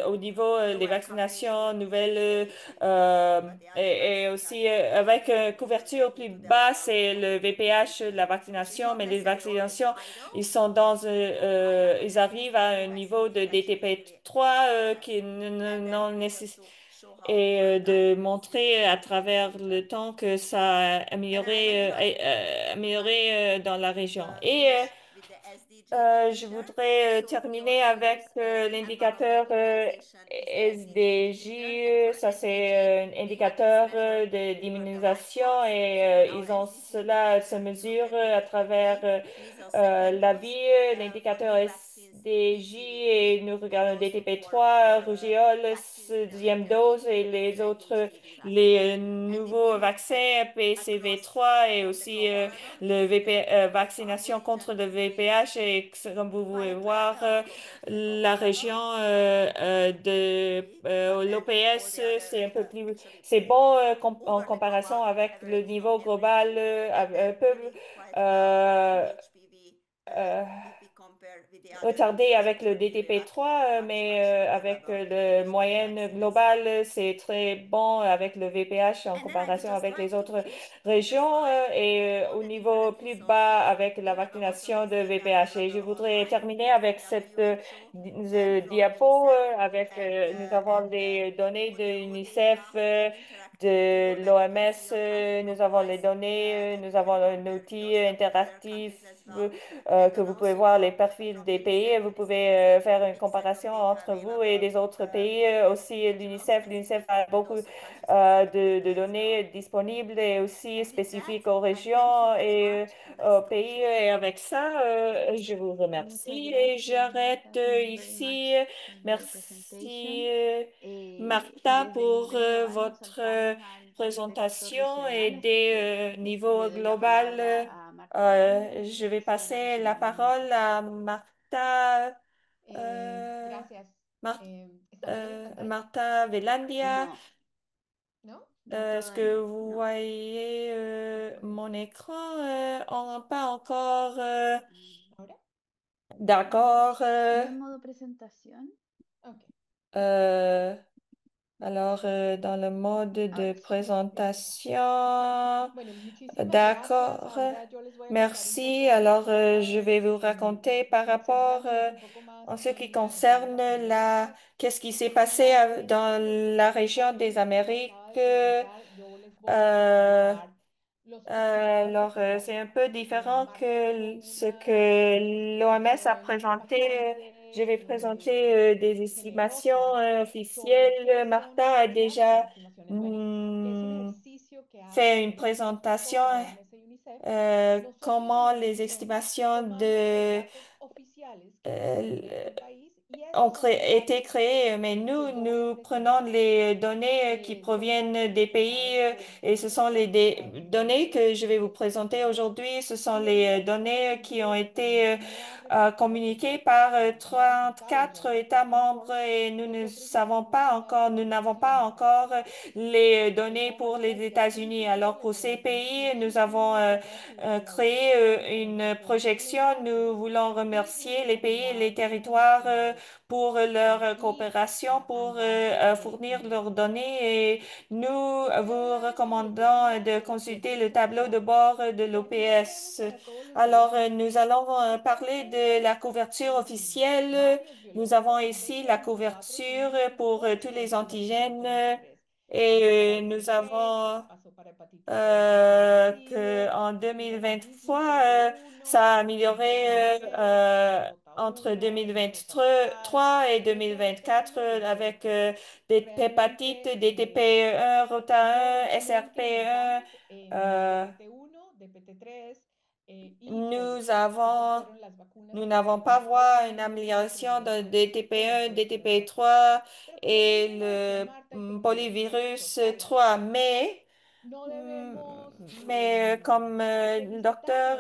au niveau des vaccinations nouvelles et aussi avec couverture plus basse, c'est le VPH de la vaccination, mais les vaccinations, ils arrivent à un niveau de DTP3 qui non nécessite et de montrer à travers le temps que ça a amélioré dans la région. Et je voudrais terminer avec l'indicateur SDJ. Ça, c'est un indicateur d'immunisation et cela se mesure à travers la vie. L'indicateur SDJ et nous regardons DTP3, rougeole, deuxième dose et les nouveaux vaccins PCV3 et aussi vaccination contre le VPH et comme vous pouvez voir, la région de l'OPS, c'est un peu plus, c'est bon en comparaison avec le niveau global, un peu euh, euh, retardé avec le DTP3, mais avec le moyenne globale, c'est très bon avec le VPH en comparaison avec les autres régions et au niveau plus bas avec la vaccination de VPH. Et je voudrais terminer avec cette diapo nous avons des données de l'UNICEF, de l'OMS, nous avons les données, nous avons un outil interactif que vous pouvez voir les profils des pays. Vous pouvez faire une comparaison entre vous et les autres pays. Aussi, l'UNICEF a beaucoup de données disponibles et aussi spécifiques aux régions et aux pays. Et avec ça, je vous Muchas remercie et gracias, j'arrête Marta. Thank you very ici. much on your Merci, presentation. Martha, Desde pour nivel global nos votre saltamos al contexto présentation et regional, así que des niveaux le doy la palabra global. a Marta Velandia, Je vais directora passer la regional de parole UNICEF. à Martha, Gracias. Mar- ¿Están escuchando? Marta Velandia. No, Est-ce que vous voyez mon écran? Pas encore. D'accord. ¿No en modo presentación? Euh, alors, dans le mode de Ahora sí. présentation, d'accord. Merci. Alors, je vais vous raconter par rapport en ce qui concerne qu'est-ce qui s'est passé dans la région des Amériques. C'est un peu différent que ce que l'OMS a présenté. Je vais présenter des estimations officielles. Martha a déjà mm, fait une présentation comment les estimations euh, été créées, mais nous prenons les données qui proviennent des pays et ce sont les données que je vais vous présenter aujourd'hui. Ce sont les données qui ont été communiquées par 34 États membres et nous n'avons pas encore les données pour les États-Unis. Alors pour ces pays, nous avons créé une projection. Nous voulons remercier les pays et les territoires pour leur coopération, pour fournir leurs données et nous vous recommandons de consulter le tableau de bord de l'OPS. Alors, nous allons parler de la couverture officielle. Nous avons ici la couverture pour tous les antigènes et nous avons que en 2023, ça a amélioré entre 2023 et 2024 avec des hépatites, des TPE1, Rota1, SRP1. euh, nous avons, nous n'avons pas vu une amélioration de DTP1, DTP3 et le polyvirus 3, Mm, mais comme le docteur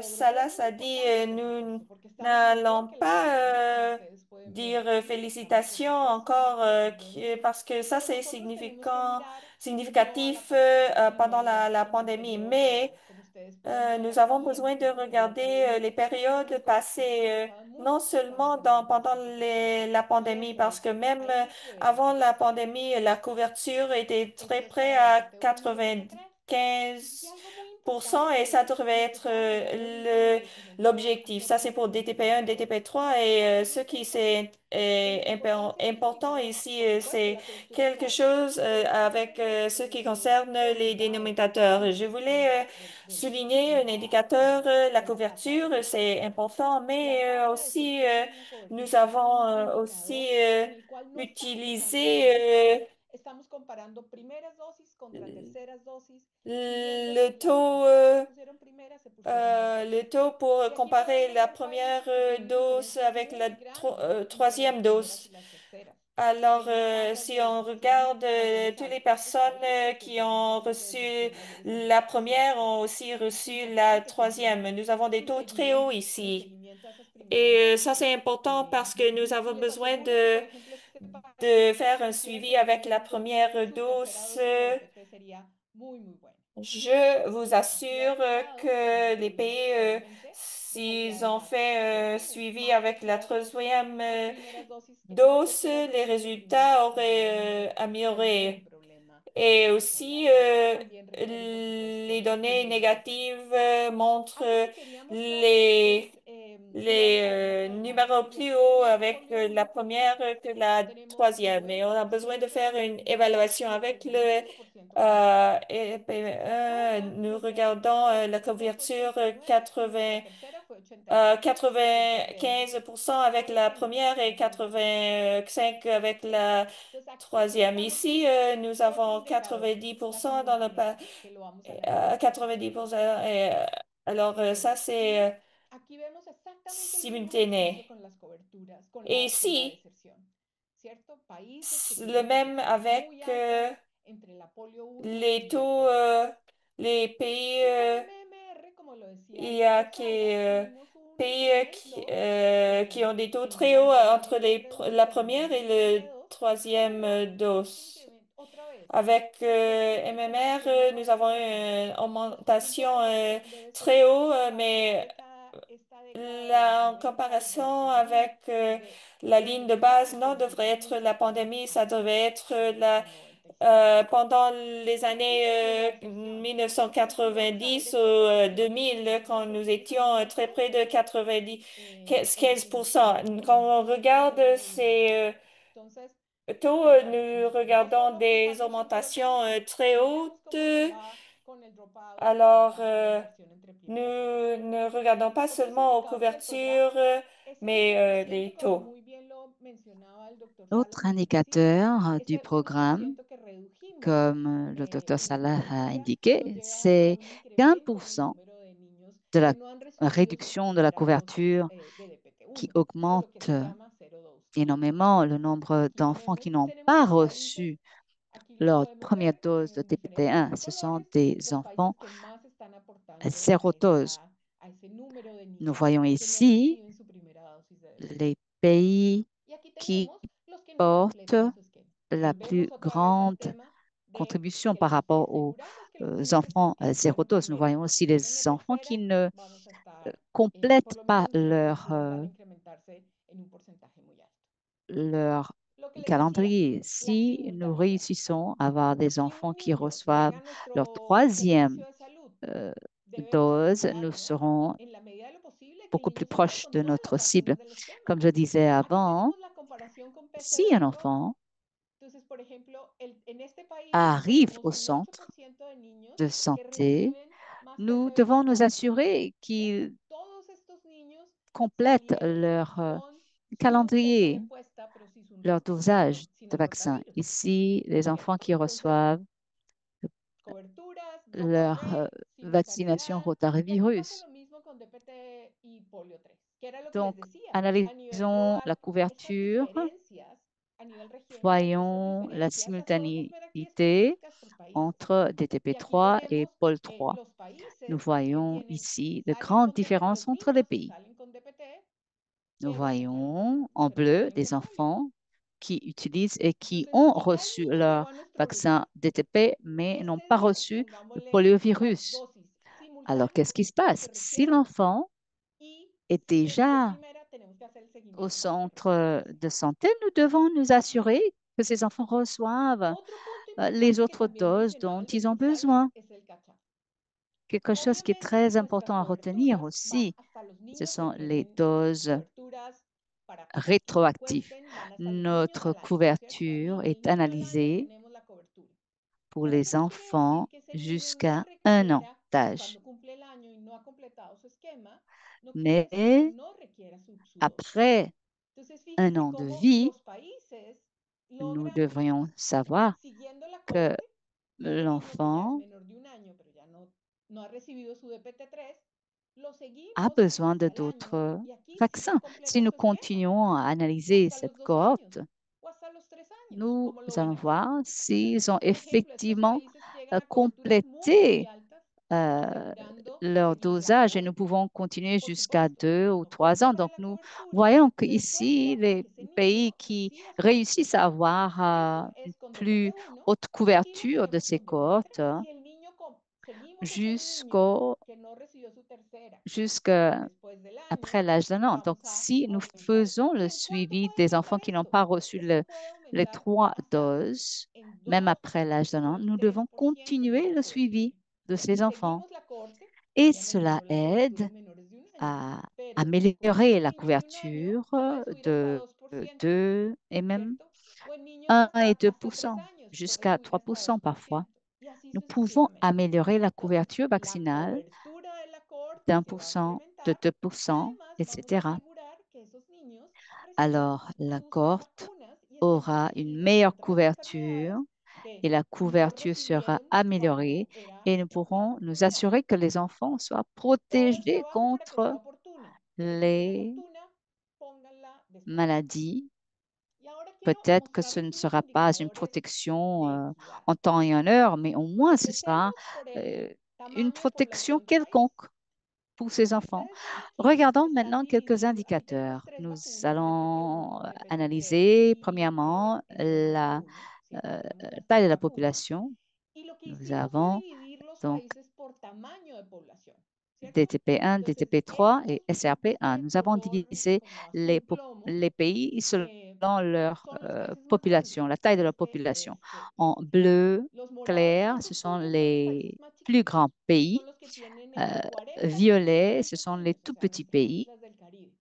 Salas a dit, nous n'allons pas dire félicitations encore parce que ça c'est significatif pendant la pandémie. Mais nous avons besoin de regarder les périodes passées, non seulement pendant la pandémie, parce que même avant la pandémie, la couverture était très près à 95% et ça devrait être l'objectif. Ça, c'est pour DTP1, DTP3 et ce qui est important ici, c'est quelque chose avec ce qui concerne les dénominateurs. Je voulais souligner un indicateur, la couverture, c'est important, mais aussi nous avons aussi utilisé le taux, le taux pour comparer la première dose avec la troisième dose. Alors, si on regarde toutes les personnes qui ont reçu la première ont aussi reçu la troisième. Nous avons des taux très hauts ici. Et ça, c'est important parce que nous avons besoin de faire un suivi avec la première dose. Je vous assure que les pays, s'ils ont fait suivi avec la troisième dose, les résultats auraient amélioré. Et aussi, les données négatives montrent les numéros plus hauts avec la première que la troisième. Et on a besoin de faire une évaluation avec le nous regardons la couverture 95% avec la première et 85% avec la troisième. Ici, nous avons 90% dans le 90%. Alors, ça, c'est simultané. Et ici, le même avec les taux, les pays, il y a pays qui ont des taux très hauts entre la première et le troisième dose. Avec MMR, nous avons une augmentation très haute, mais en comparaison avec la ligne de base, non, devrait être la pandémie, ça devait être pendant les années 1990 ou 2000, quand nous étions très près de 90, 15%. Quand on regarde ces taux, nous regardons des augmentations très hautes. Alors, nous ne regardons pas seulement aux couvertures, mais les taux. Autre indicateur du programme, comme le docteur Salah a indiqué, c'est 15% de la réduction de la couverture qui augmente énormément le nombre d'enfants qui n'ont pas reçu leur première dose de TPT1. Ce sont des enfants zéro dose. Nous voyons ici les pays qui portent la plus grande contribution par rapport aux enfants zéro dose. Nous voyons aussi les enfants qui ne complètent pas leur calendrier. Si nous réussissons à avoir des enfants qui reçoivent leur troisième euh, dose, nous serons beaucoup plus proches de notre cible. Comme je disais avant, si un enfant arrive au centre de santé, nous devons nous assurer qu'ils complètent leur calendrier, leur dosage de vaccin. Ici, les enfants qui reçoivent leur vaccination rotavirus. Donc, analysons la couverture, voyons la simultanéité entre DTP3 et POL3. Nous voyons ici de grandes différences entre les pays. Nous voyons en bleu des enfants qui utilisent et qui ont reçu leur vaccin DTP, mais n'ont pas reçu le poliovirus. Alors, qu'est-ce qui se passe? Si l'enfant est déjà au centre de santé, nous devons nous assurer que ces enfants reçoivent les autres doses dont ils ont besoin. Quelque chose qui est très important à retenir aussi, ce sont les doses rétroactives. Notre couverture est analysée pour les enfants jusqu'à 1 an d'âge. Mais après 1 an de vie, nous devrions savoir que l'enfant a besoin de d'autres vaccins. Si nous continuons à analyser cette cohorte, nous allons voir s'ils ont effectivement complété leur dosage et nous pouvons continuer jusqu'à 2 ou 3 ans. Donc, nous voyons qu'ici, les pays qui réussissent à avoir une plus haute couverture de ces cohortes jusqu'à après l'âge d'un an. Donc, si nous faisons le suivi des enfants qui n'ont pas reçu les 3 doses, même après l'âge d'un an, nous devons continuer le suivi de ces enfants. Et cela aide à améliorer la couverture de 2 et même 1 et 2%, jusqu'à 3% parfois. Nous pouvons améliorer la couverture vaccinale d'1%, de 2%, etc. Alors, la cohorte aura une meilleure couverture et la couverture sera améliorée et nous pourrons nous assurer que les enfants soient protégés contre les maladies. Peut-être que ce ne sera pas une protection en temps et en heure, mais au moins ce sera euh, une protection quelconque pour ces enfants. Regardons maintenant quelques indicateurs. Nous allons analyser premièrement taille de la population, Y lo que nous hicimos fue avons dividir los donc países por tamaño de población, ¿cierto? DTP1, Entonces, DTP3 et estos SRP1. DTP Nous por avons favor, divisé como azul plomo, les pays selon leur son los países más population, grandes. la taille de leur Así population. que En bleu los morados en clair, ce otros sont puntos son los les países más plus chiquitos. grands pays. Son los que tienen entre 40 y Violet, ce 59 sont les puntos, o tout sea, petits nuestras pays, islas del Caribe.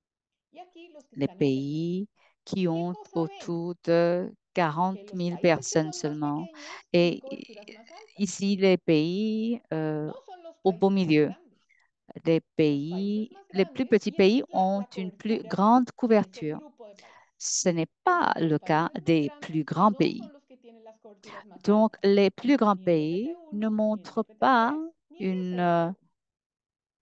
Y aquí los que les están entre medio. pays qui Y ont cosa ven autour de 40 que los 000 países que personnes son más seulement. pequeños tienen Et coberturas más altas. ici, les pays No son los au beau países más milieu. grandes. Les Los países pays, más les plus grandes, petits y esta pays es ont la une plus cobertura grande de ese couverture. grupo de países. Ce n'est Es pas decir, le los cas países más des plus grandes grands no pays. son los que tienen las coberturas más Donc, altas, les plus grands ni en pays ne DPP1, ni en montrent pas DPT3, ni en une SRP1.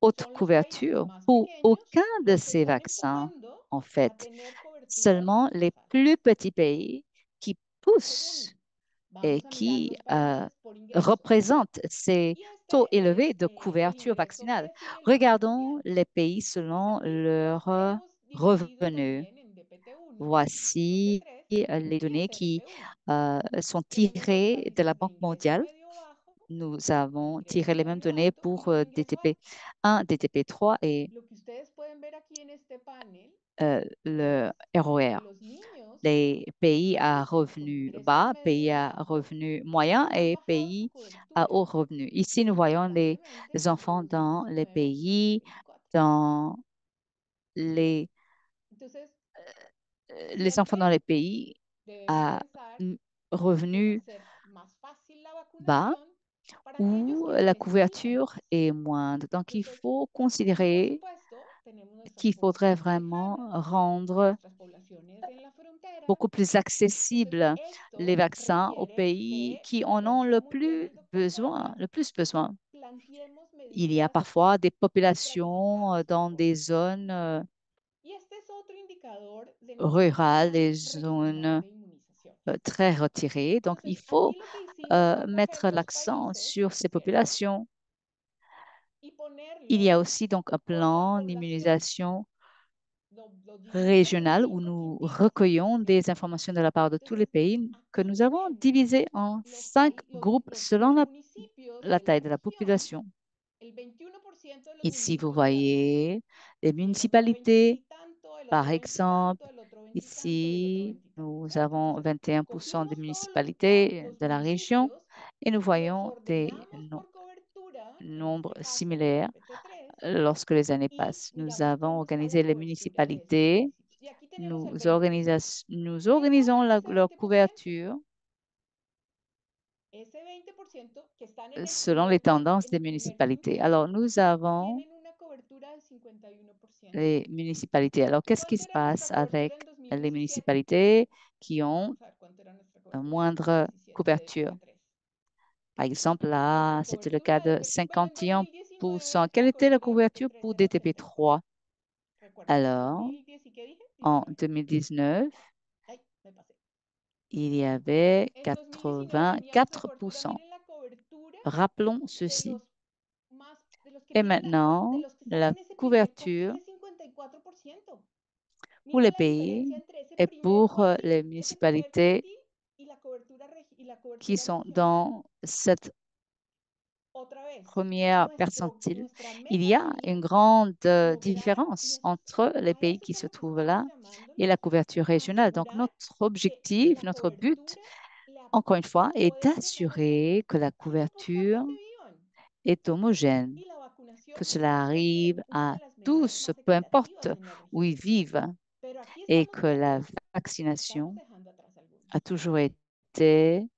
haute Son los países couverture más pour pequeños aucun de los que ces están vaccins, empujando en a fait. tener coberturas Seulement les más altas. plus petits pays qui poussent Segundo, et vamos a mirar qui los países por ingreso. représentent ces Y este taux es élevés de el couverture ingreso vaccinale. decile el más Regardons mundial. les pays selon Aquí leurs los hemos dividido revenus. también en DPT1, Voici DPT3 les y données qui SRP1. sont Tenemos los tirées de la países de Banque ingreso mondiale. medio bajo, Nous de avons tiré ingreso les mêmes medio données alto pour y de ingreso alto. DTP1, DTP3 et Lo que ustedes pueden ver aquí en este panel le es ROR. que los niños Les pays à nacen con revenus ingresos bas, medios pays y à bajos revenus moyens han et bajado su pays à cobertura haut revenu. Ici, nous voyons les notablemente entre enfants dans les 2019 y pays 2024. dans les, Entonces, les enfants dans siempre les pays debemos à pensar de revenus hacer más fácil la bas vacunación para aquellos où que lo la necesitan couverture más. est moindre. Donc, il Entonces, faut y por considérer supuesto, tenemos nuestras qu'il faudrait poblaciones vraiment lejanas, rendre nuestras poblaciones en la frontera. beaucoup plus Entonces, accessibles les esto vaccins aux requiere pays que, qui en como ont le decía muy bien plus el doctor besoin, Zappa, le plus besoin. planteemos Il y a medidas parfois des populations estratificadas, dans por des decirlo así. zones Y este es otro indicador de nuestro rurales, plan des regional zones de inmunización. très retirées. Donc, il Entonces, faut aquí lo que hicimos fue mettre coger los l'accent países sur ces que eran populations. y Il y ponerlos a aussi donc un por la plan población. d'immunisation Los dividimos régional où dependiendo nous quién viva. recueillons des informations de la part de tous les Entonces, pays que aquí nous avons tenemos divisés en los, 5 groupes selon los municipios la de la taille de la región. population. El 21% de los Ici, vous municipios grandes, voyez les y el otro 20 municipalités, y tanto, el par otro 20 y exemple. tanto, el otro 20 y tanto y el otro Ici, 20 y tanto, nous ¿cierto? avons Entonces, 21% des cogimos todos municipalités los de la région municipios et nous y los voyons des ordenamos por cobertura, en nombres este caso de similaires DPT3, lorsque les années y passent. Nous miramos avons cómo está organisé la les cobertura de estos municipalités, municipios. Y aquí tenemos el 20%. nous ¿Qué organisons pasa en ese leur 20%? couverture Ese 20% que están en selon les tendances en des el primer municipalités. círculo Alors, nous avons tienen una cobertura del 51%. les municipalités. Alors, qu'est-ce qui ¿Cuánto se era nuestra passe avec cobertura en les 2017? municipalités qui ont Vamos a ver cuánto era nuestra une cobertura en moindre 2017 de couverture? DPP3. Par exemple, là, Nuestra c'était le cas cobertura de de DPP, bueno, en 51%. 2019 Quelle la était la cobertura de couverture DPP3 pour era DTP3? 34. Recuerden, Alors, 2010 y qué dije? en 19. 2019, Ay, me pasé. il y avait En 2019 teníamos la cobertura, 84%. miren la cobertura Rappelons de ceci. los más, de los que Et tienen de maintenant, los que están la en ese primer cuadrito couverture es 54%. pour Miren les la diferencia pays entre ese et primer pour cuadril, les ese primer municipalités cuadril y la qui cobertura sont regional. dans cette Otra vez, première percentile. nuestra Il meta y a sería une grande lograr, différence entre les a pays ese qui se caso que trouvent estamos là llamándole et la couverture régionale. Donc, asegurar notre que objectif, la notre but, cobertura la encore une fois, est puedan tener a d'assurer que la sin importar couverture dónde vivan. est homogène, Y la vacunación que cela es arrive una à de las medidas tous, más peu importe equitativas en la où región. ils vivent, Pero aquí et estamos que la estamos vaccination dejando atrás algunos. a toujours été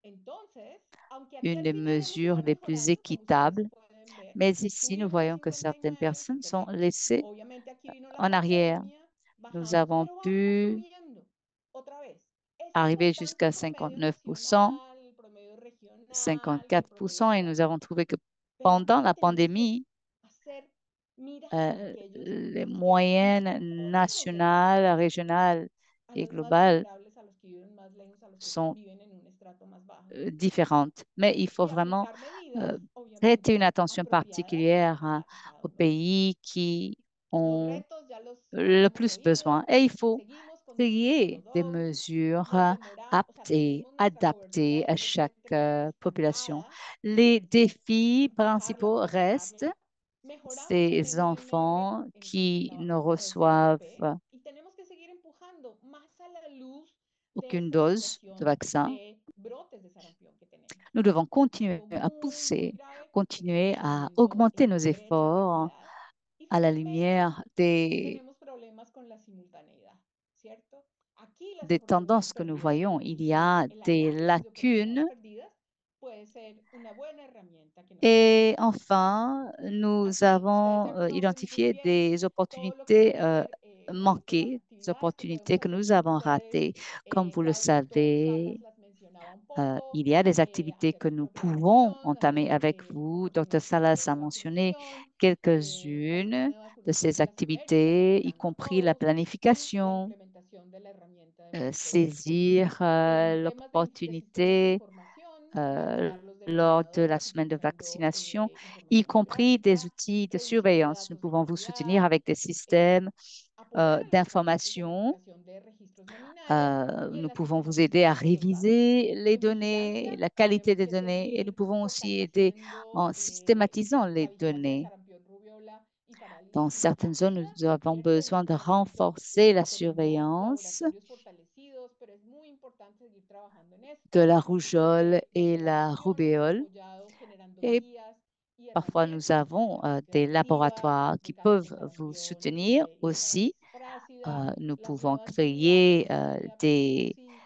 Entonces, aunque aquí une al des final hemos ido mesures les plus mejorando, como ustedes équitables. pueden ver, Mais ici, nous subimos de voyons que certaines 59, personnes sont pero laissées obviamente aquí vino la en arrière. pandemia, Nous bajamos, avons pero vamos pu subiendo. Otra vez, ese es arriver tanto jusqu'à el promedio 59%, nacional, el promedio regional y el promedio 54%, et nous avons geográfico. trouvé que Pero pendant aquí la tenemos que pandémie, hacer miras hacia aquellos les a los que viven moyennes mejor lejos de la nationales, cobertura, régionales a et los más globales vulnerables, a los que viven más lejos, a los que sont viven en un estrato más bajo. différentes. Mais il faut Y vraiment aplicar medidas, prêter une obviamente, attention apropiadas particulière a cada aux uno de ellos. pays qui Los ont retos ya los le habíamos plus oído. besoin. Et il faut Seguimos créer des mesures aptes et adaptées à chaque population. Les défis principaux restent ces enfants qui ne reçoivent tenemos que seguir empujando más a la luz de aucune esta dose de situación vaccin. de brotes de sarampión que tenemos. Nous devons continuer Algo à muy, muy pousser, grave que continuer estamos à viendo augmenter nos en brecha de efforts equidad. Y à la finalmente, lumière tenemos problemas con la simultaneidad, ¿cierto? Aquí las des oportunidades tendances que nous perdidas, voyons. como Il y a el des análisis de oportunidades lacunes. perdidas, puede ser una buena herramienta que nos Et ayude. enfin, nous Aquí ustedes avons ya conocen muy identifié bien des todo lo que puede opportunités ser las manquées, des actividades que opportunités podemos que hacer nous con avons ustedes. ratées. Comme vous le Ya el doctor Salas savez, las mencionaba un poco, il y a des activités que hacer nous pouvons programación, entamer hacer avec vous. Dr. oportunidades Salas de a mentionné vacunación, alguna quelques-unes de vacunación ces que las Américas activités, y están compris la proposed y la planification, implementación de la herramienta de monitoreo. saisir En temas de sistemas de l'opportunité información, euh, hablar los lors de denominadores, la semaine de utilizando vaccination, y información compris des geográfica, outils de revisión de surveillance. Nous datos de pouvons vous soutenir calidad, avec des systèmes apoyar a los países en la d'information. creación de registros nominales y en Nous la pouvons vous aider à sistematización de los datos. réviser les En données, vigilancia, la qualité tenemos des que données, et nous seguir pouvons aussi aider fortaleciendo en systématisant la les vigilancia de données. sarampión, rubiola y Dans parálisis certaines zones, hemorágica, nous avons ¿cierto? En besoin de nuestras regiones renforcer la tenemos surveillance laboratorios fortalecidos, pero es muy importante seguir trabajando en de esto, la rougeole de et la coordinación, rougeole. apoyado generando Et guías y parfois, nous herramientas para la avons búsqueda des activa laboratoires de qui casos de peuvent vous sarampión soutenir y de aussi. parálisis parácida, Nous las pouvons nuevas guías créer para des UCI,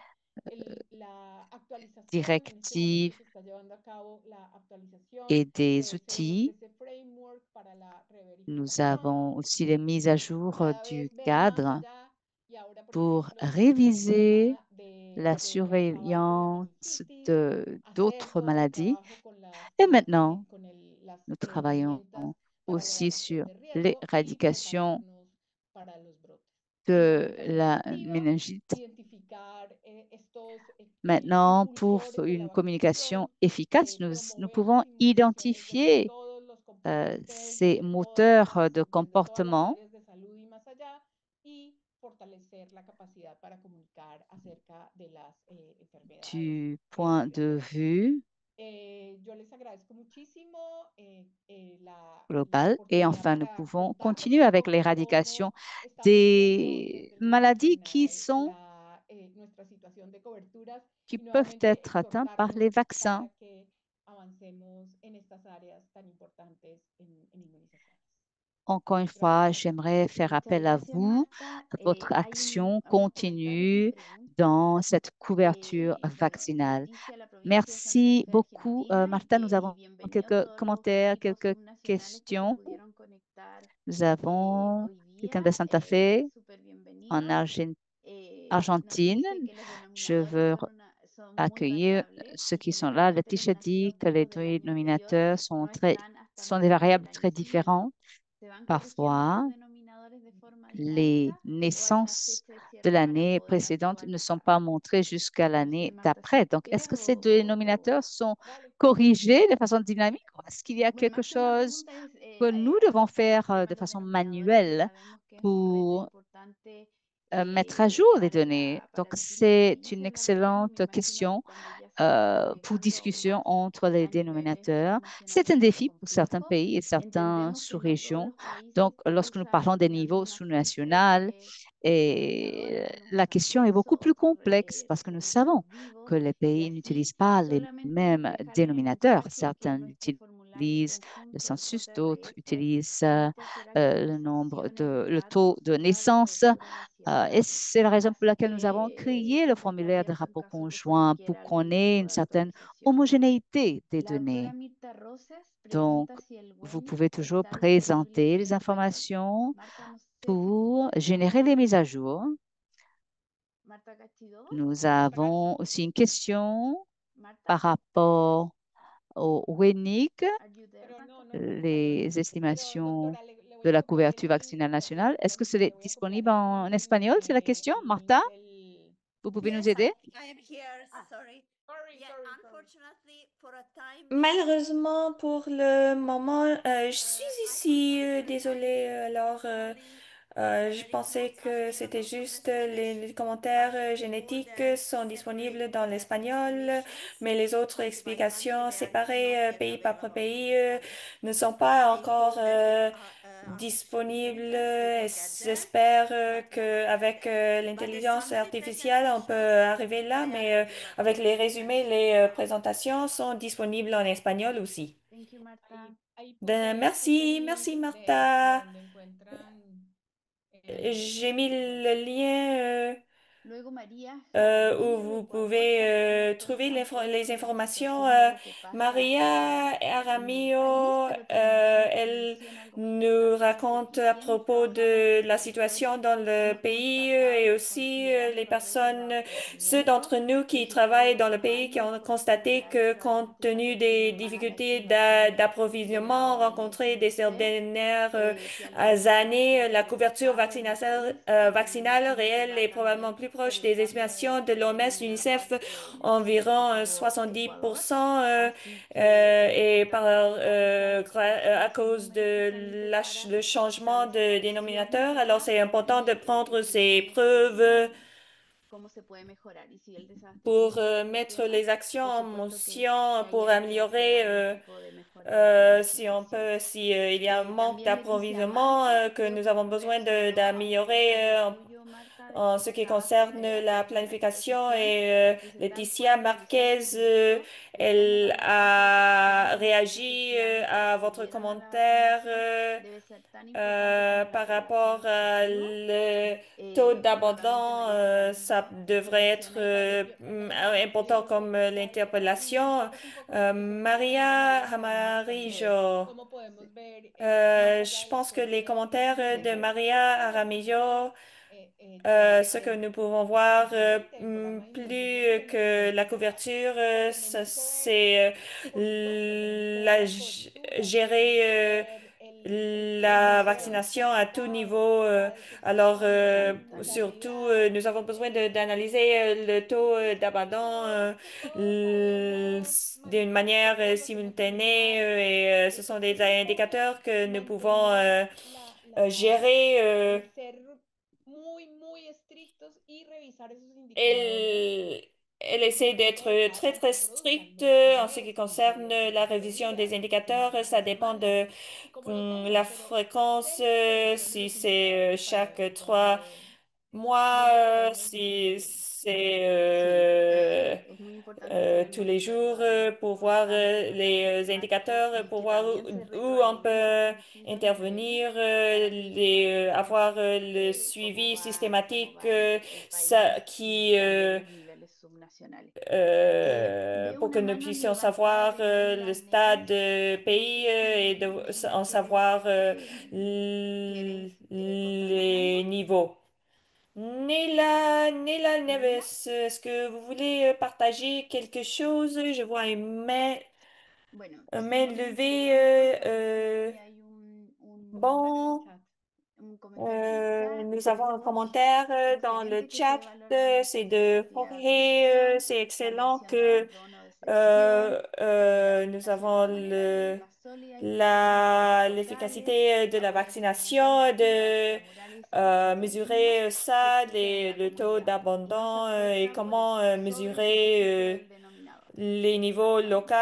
la actualización, en este momento directives se está llevando a cabo la actualización et des de outils. ese framework para la Nous reverificación, avons aussi les mises à jour cada du vez ver más cadre allá y ahora, por pour ejemplo, con el réviser tema la del tabaco y la surveillance meningitis, de hacer d'autres todo este maladies. trabajo con Et maintenant, las nous travaillons herramientas para la aussi evaluación sur de riesgo y l'éradication prepararnos para los brotes. de Comunicación la efectiva, méningite. identificar estos Maintenant, pour impulsores de la une communication vacunación, efficace, nous pouvons promovemos inmunizaciones de identifier todos los componentes, ces de moteurs de desde todas las comportement áreas de salud y más allá, y fortalecer la capacidad para comunicar acerca de las enfermedades du point de respiratorias. vue Yo les agradezco muchísimo la global. Et oportunidad enfin, nous para pouvons contarles continuer un avec poco l'éradication cómo estamos viendo des desde el grupo maladies qui CONAE nuestra situación de coberturas qui y peuvent nuevamente être atteintes par exhortarlos les vaccins. para que avancemos en estas áreas tan importantes en inmunizaciones. Encore une fois, Gracias. j'aimerais faire Muchas appel à gracias, vous. Marta. Votre Hay action unos comentarios y continue preguntas. dans cette couverture Bueno, vaccinale. noticia a la provincia de Santa Merci Fe, beaucoup, Argentina, Martha. Nous y avons bienvenido a quelques todos los commentaires, equipos quelques subnacionales que se questions. pudieron conectar Nous avons hoy quelqu'un día. de Santa Fe Súper en bienvenidos. Nos Argentine. dice que los Je denominadores veux son muy accueillir variables ceux y qui que sont los là. caracteres Laetitia dit que les nacidos del año anterior dénominateurs no están hasta sont des noviembre del variables año très siguiente. différentes. Se van corrigiendo estos Parfois, denominadores de forma les dinámica o hay una naissances fecha de de cierre para l'année poder précédente ne sont actualizar. pas montrées jusqu'à No sé, l'année Marta, d'après. si tú Donc, est-ce quieres que ces dénominateurs sont Vale. corrigés de façon dynamique ou est-ce qu'il y a bueno, quelque más que una chose pregunta es que nous devons faire de actualizar los façon denominadores, que manuelle sabemos que es un reto pour importante mettre à jour les données? Donc, para distintos c'est une países, la verdad, y me excellente imagino que question cuando ya se vayan pour agregando aún discussion más entre les a niveles dénominateurs. C'est subnacionales un es más défi pour certains complejo. pays et certaines Entendemos que no todos sous-régions. los países Donc, lorsque nous parlons usan des la niveaux misma cifra sous-nationaux, de denominador, et algunos la usan question est beaucoup plus complexe parce que nous savons registros vivos que les y pays así. n'utilisent pas les Solamente mêmes dejarles dénominateurs. mencionar que Certains nuestro formulario utilisent le conjunto census, d'autres JRS utilisent permite hacer actualizaciones de le taux datos de para naissance. cobertura Et nacional. c'est la raison pour Así laquelle nous avons créé le está formulaire de abierto en rapport caso que se conjoint pour requiera qu'on algún ait tipo une de certaine actualización. homogénéité des La doctora données. Mirta Rosas Donc, pregunta si el vous wellness pouvez toujours está disponible présenter les en español. informations Marta, no sé si pour ya. générer les mises à jour. Marta Cachidó. Nous avons aussi une question Marta, par rapport au WENIC, are you there, Pero Marta? les Pero, estimations doctora, le voy de a la compartir couverture vaccinale nationale. Est-ce que c'est le voy a copiar disponible en espagnol? C'est la question, el link Martha? del... Vous pouvez nous Yes, aider? I am here. Sorry. Sorry, Yeah, sorry. unfortunately, for a time being, Malheureusement, pour le moment, je suis I ici. contacted my Désolée. Alors, colleague Je pensais que c'était juste les commentaires génétiques sont disponibles dans l'espagnol, mais les autres explications séparées pays par pays ne sont pas encore disponibles. Et j'espère qu'avec l'intelligence artificielle, on peut arriver là, mais avec les résumés, les présentations sont disponibles en espagnol aussi. Thank you, Marta. Ahí puse Merci, el link merci de Martha. donde encuentran J'ai mis bueno, le lien Luego María où Jaramillo de vous Ecuador pouvez también nos trouver contó les sobre la informations. situación de lo que pasa Maria en el país, Aramillo, pero también elle menciona algo muy nous importante, dice, raconte ¿y à quiénes propos trabajamos de en el la sector? situation dans le Hemos pays et constatado, aussi les considerando los retos personnes, de ceux d'entre crecimiento nous que qui travaillent superan dans le estos pays, qui años, ont por lo constaté general que se compte tenu des aproximan a la difficultés estimación de la d'approvisionnement OMS rencontrées ces UNICEF, dernières que al inicio années, del la año couverture pasado en el país el vaccinale ritmo réelle est va probablement también plus por proche el des cambio estimations de de l'OMS, gobernador l'UNICEF, que environ tuvo Ecuador. 70%, Así que es et par, importante tomar en consideración à esos cause números de justamente para le changement establecer de acciones dénominateur. Alors, ya c'est important de de prendre ces cómo, preuves cómo se puede mejorar. Y si el pour desabastecimiento es un mettre tema, les actions por en supuesto motion que ahí pour hay que hacer améliorer algún tipo de mejora en la si on situación. peut, si il y a un manque También Leticia d'approvisionnement, Márquez que de nous avons besoin d'améliorer responsable de apoyo, Marta, del en ce qui CONSAP concerne la en la planification. exposición. Et Dice, tal Laetitia cual realizar Marquez, seguimiento de cómo elle van las a exportaciones y las réagi necesidades que à votre atendieron a la commentaire vacunación debe ser tan importante como la par población rapport à objetivo. le taux Bueno, realmente d'abandon. María Ça Jaramillo devrait être menciona esto. perdón, important comme si me l'interpellation. cuentas un poco de qué se trata como Maria María Jaramillo para ver Hamarijo. cómo podemos Sí, ver más allá Je de la pense que les población commentaires de sí. Maria cómo Aramillo, puede tener ce que nous pouvons voir simplemente el programa de plus inmunización que la couverture, o ça, tenemos que ver, c'est por supuesto, tenemos que ver la, la cobertura, tenemos que gérer ver el la proceso vaccination à tout sanitario niveau. que va desde que Alors, llegamos a la surtout, unidad, nous avons besoin d'analyser le taux d'abandon que todos sabemos d'une manejar manière todo lo que se simultanée maneja et ce sont des es un poco indicateurs que nous pouvons mantener gérer. el ser muy estrictos y revisar esos indicadores Elle, elle essaie d'être que très, cada très sector stricte tal en ce qui vez concerne la se révision des revisa indicateurs. semana Ça tras dépend semana. de Y como lo la toman, pero fréquence, déjenme revisemos si los c'est indicadores para chaque ver 3 mois, dónde podemos si c'est Sí, es muy importante tener tous les jours monitoreado pour voir constante el cambio les climático indicateurs, y pour que voir también se où on retroalimenta peut continuo luego intervenir, para verificar avoir le cómo suivi cómo systématique va el país y qui también los niveles subnacionales. Veo pour una que nous mano puissions levantada savoir de le Neila stade Neves. No pays sé et si en quieres, savoir quieres cortar la les mano. niveaux. Nela Neila, Neves, est-ce que vous voulez partager quelque chose? Je vois bueno, une si main no tienes levée. problema, Marta, también ahí hay un comentario en el Bon, chat. Un comentario en el chat. nous avons un Tenemos commentaire dans le excelente que chat. se valora mucho C'est la de capacidad de Jorge. vacunación, C'est la excellent reducción de que abandono o deserción, la nous vacunación de avons manera activa sólida y también en niveles locales, l'efficacité de la aprovechamiento de vaccination, actividades de laborales y proteínas mesurer que ça, existan en la le taux comunidad y no se d'abandon et afectan por el comment sobresuficiente mesurer del denominador. les niveaux locaux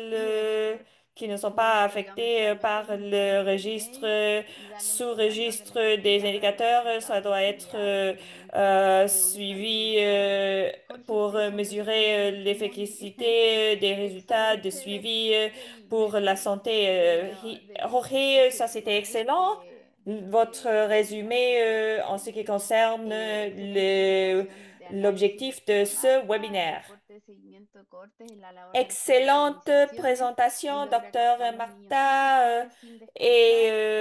Exactamente. Y qui ne sont pas monitoreando affectés par mensualmente los le niveles registre, promedio y darle indicador de la sous-registre des efectividad para indicateurs. Ça resultados y doit être utilidad del seguimiento de un suivi establecimiento sanitario. Jorge, pour es un mesurer resumen muy l'efficacité des résultats de excelente suivi pour la del, santé. lo Jorge, ça que, c'était los excellent. de lo Votre que résumé en ce qui concerne excelente explicación de análisis l'objectif de por ce Marta, webinaire. reporte de seguimiento de cohortes en la labor nacional de Excellente inmunizaciones y présentation, logra docteur captar los niños sin Martha. falta y sin descansar.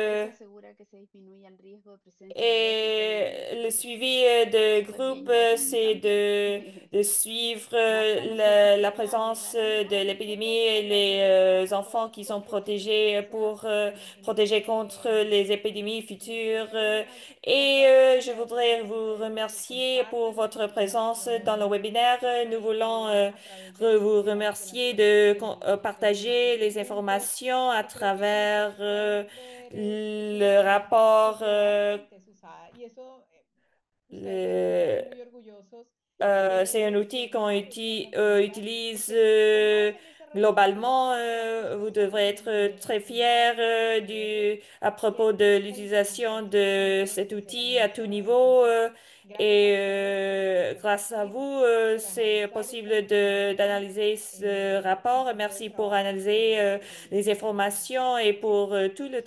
Eso asegura que se disminuya el riesgo de presencia de épica en el medio Le protegido. suivi de Súper groupe, bien, Jacqueline c'est también. de suivre Marta, no sé si la quieres présence agregar algo. de l'épidémie et les enfants qui sont protégés sea pour protéger contre eh, les épidémies futures. Et je voudrais vous que remercier pour compartan la votre présence dans le información webinaire. Nous voulons a través de las vous entidades que las remercier de representan partager les acá informations à presentes. Creo que travers pueden ver le sus rapport fuentes embajada y eso ustedes deben sentirse Le- muy orgullosos c'est un de outil ser una agencia conocida utilise porque tomamos en esa reunión globalement. Vous devrez être très el fier feedback de ustedes à y propos es de esa l'utilisation información muy de cet outil à tout profesionalizada. niveau. Entonces, gracias a ustedes por Grâce à asistir, vous, por c'est analizar esta possible información d'analyser ce y rapport. por todo el Merci pour trabajo analyser les que informations et hacen. pour tout le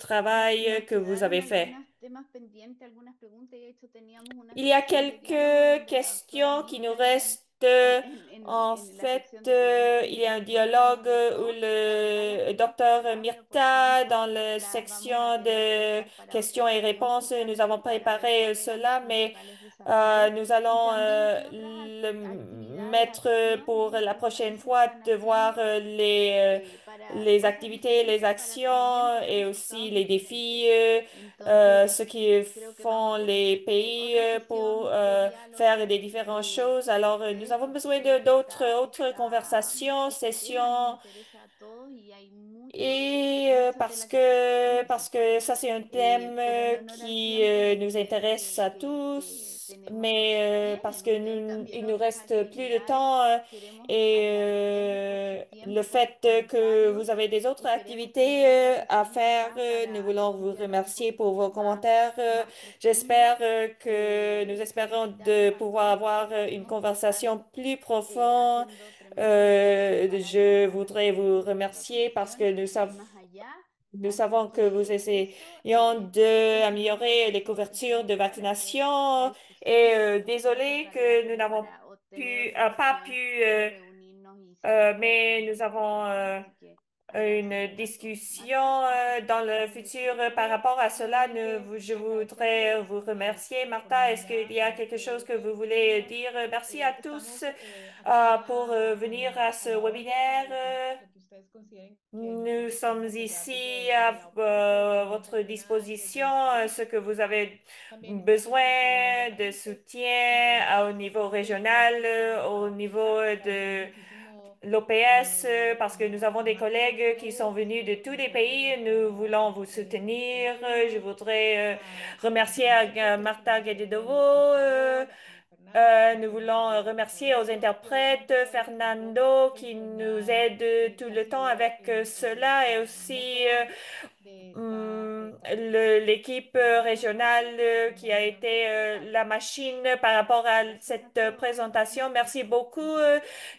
Nos travail que vous quedaron avez fait. algunos temas pendientes, algunas preguntas, y de hecho teníamos una Il y a sesión de diálogo quelques donde la doctora questions qui nous Mirta restent. En en la fait, sección de preguntas il y y a un respuestas dialogue nos où dejó. La verdad las le tenemos que docteur cerrar, pero por si Myrta, acaso dans la la vamos a section tener de hechas para otra questions et sesión réponses, nous futura avons para ver préparé cuáles eran los cela, mais principales desafíos nous y allons también qué otras le actividades, mettre pour acciones la prochaine se fois están de voir haciendo para les cosas activités, les diferentes para actions seguimiento de et aussi resultados les défis, diferentes. Entonces, ce qui creo que vamos font a les tener pays otra pour sesión de faire diálogo des différentes choses. Alors, nous de avons esto. besoin Creo de que d'autres conversations, este tema nos sessions, interesa a todos y hay et mucha tela que parce cortar, que ça, c'est un thème pero en honor al qui tiempo les nous diré intéresse à que tous, tenemos cosas que mais parce vienen. que Ustedes también il nous otras reste plus de actividades. temps Queremos et agradecerles por su le tiempo, por sus fait que comentarios vous avez des autres y queremos tener activités otra à sesión faire, quizás nous para voulons hacer un vous diálogo un remercier pour vos poquitito commentaires. más profundo. J'espère que nous espérons Felicitarles de a pouvoir todos avoir porque une sabemos que conversation están plus profonde. haciendo tremendo esfuerzo para Je voudrais vous fortalecer nuestra remercier parce comisión que y más allá. nous Así savons que vous que essayez eso, espero continuar d'améliorer les con couvertures de sesiones a vaccination discusión et y después cómo se désolé que nous organiza n'avons para obtener otra pas sesión pu, y reunirnos y seguir mais conversando nous de este avons tema. Así que une agradecerles a todos. discussion Marta, no sé si dans tú le quieres futur decir par Yo rapport à cela. solamente Je voudrais agradecerles vous remercier. por Martha, est-ce qu'il venir y a a quelque chose este que vous voulez webinar. dire? Merci à tous Estamos aquí pour venir à a ce la orden para webinaire. lo que ustedes consideren que Nous nosotros podemos sommes apoyar ici desde à la oferta de vacunas votre nacional y desde disposition, los ce países. que vous avez También estamos apoyando besoin de países. soutien au Entonces, niveau igual régional, que para au niveau Marta, agradecemos de muchísimo l'OPS, parce que nous avons a des Marta y a su collègues qui sont equipo venus de tous les nosotros pays. Nous voulons vous soutenir. Je insistimos voudrais a los remercier intérpretes que Martha nos atendieron Guededovo. en Ecuador, a Fernando Nous que nos voulons ayuda en Costa remercier aux Rica y interprètes, obviamente todo el equipo Fernando qui nous regional aide tout que ha le temps sido avec cela et el aussi motor de esta reunión. l'équipe Muchísimas régionale gracias, que qui tengan a un été bonito día. la machine par rapport à Gracias a cette todos. présentation. Merci beaucoup.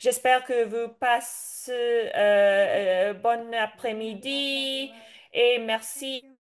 J'espère que vous passez bon Gracias, Marta. après-midi et Thank merci. you.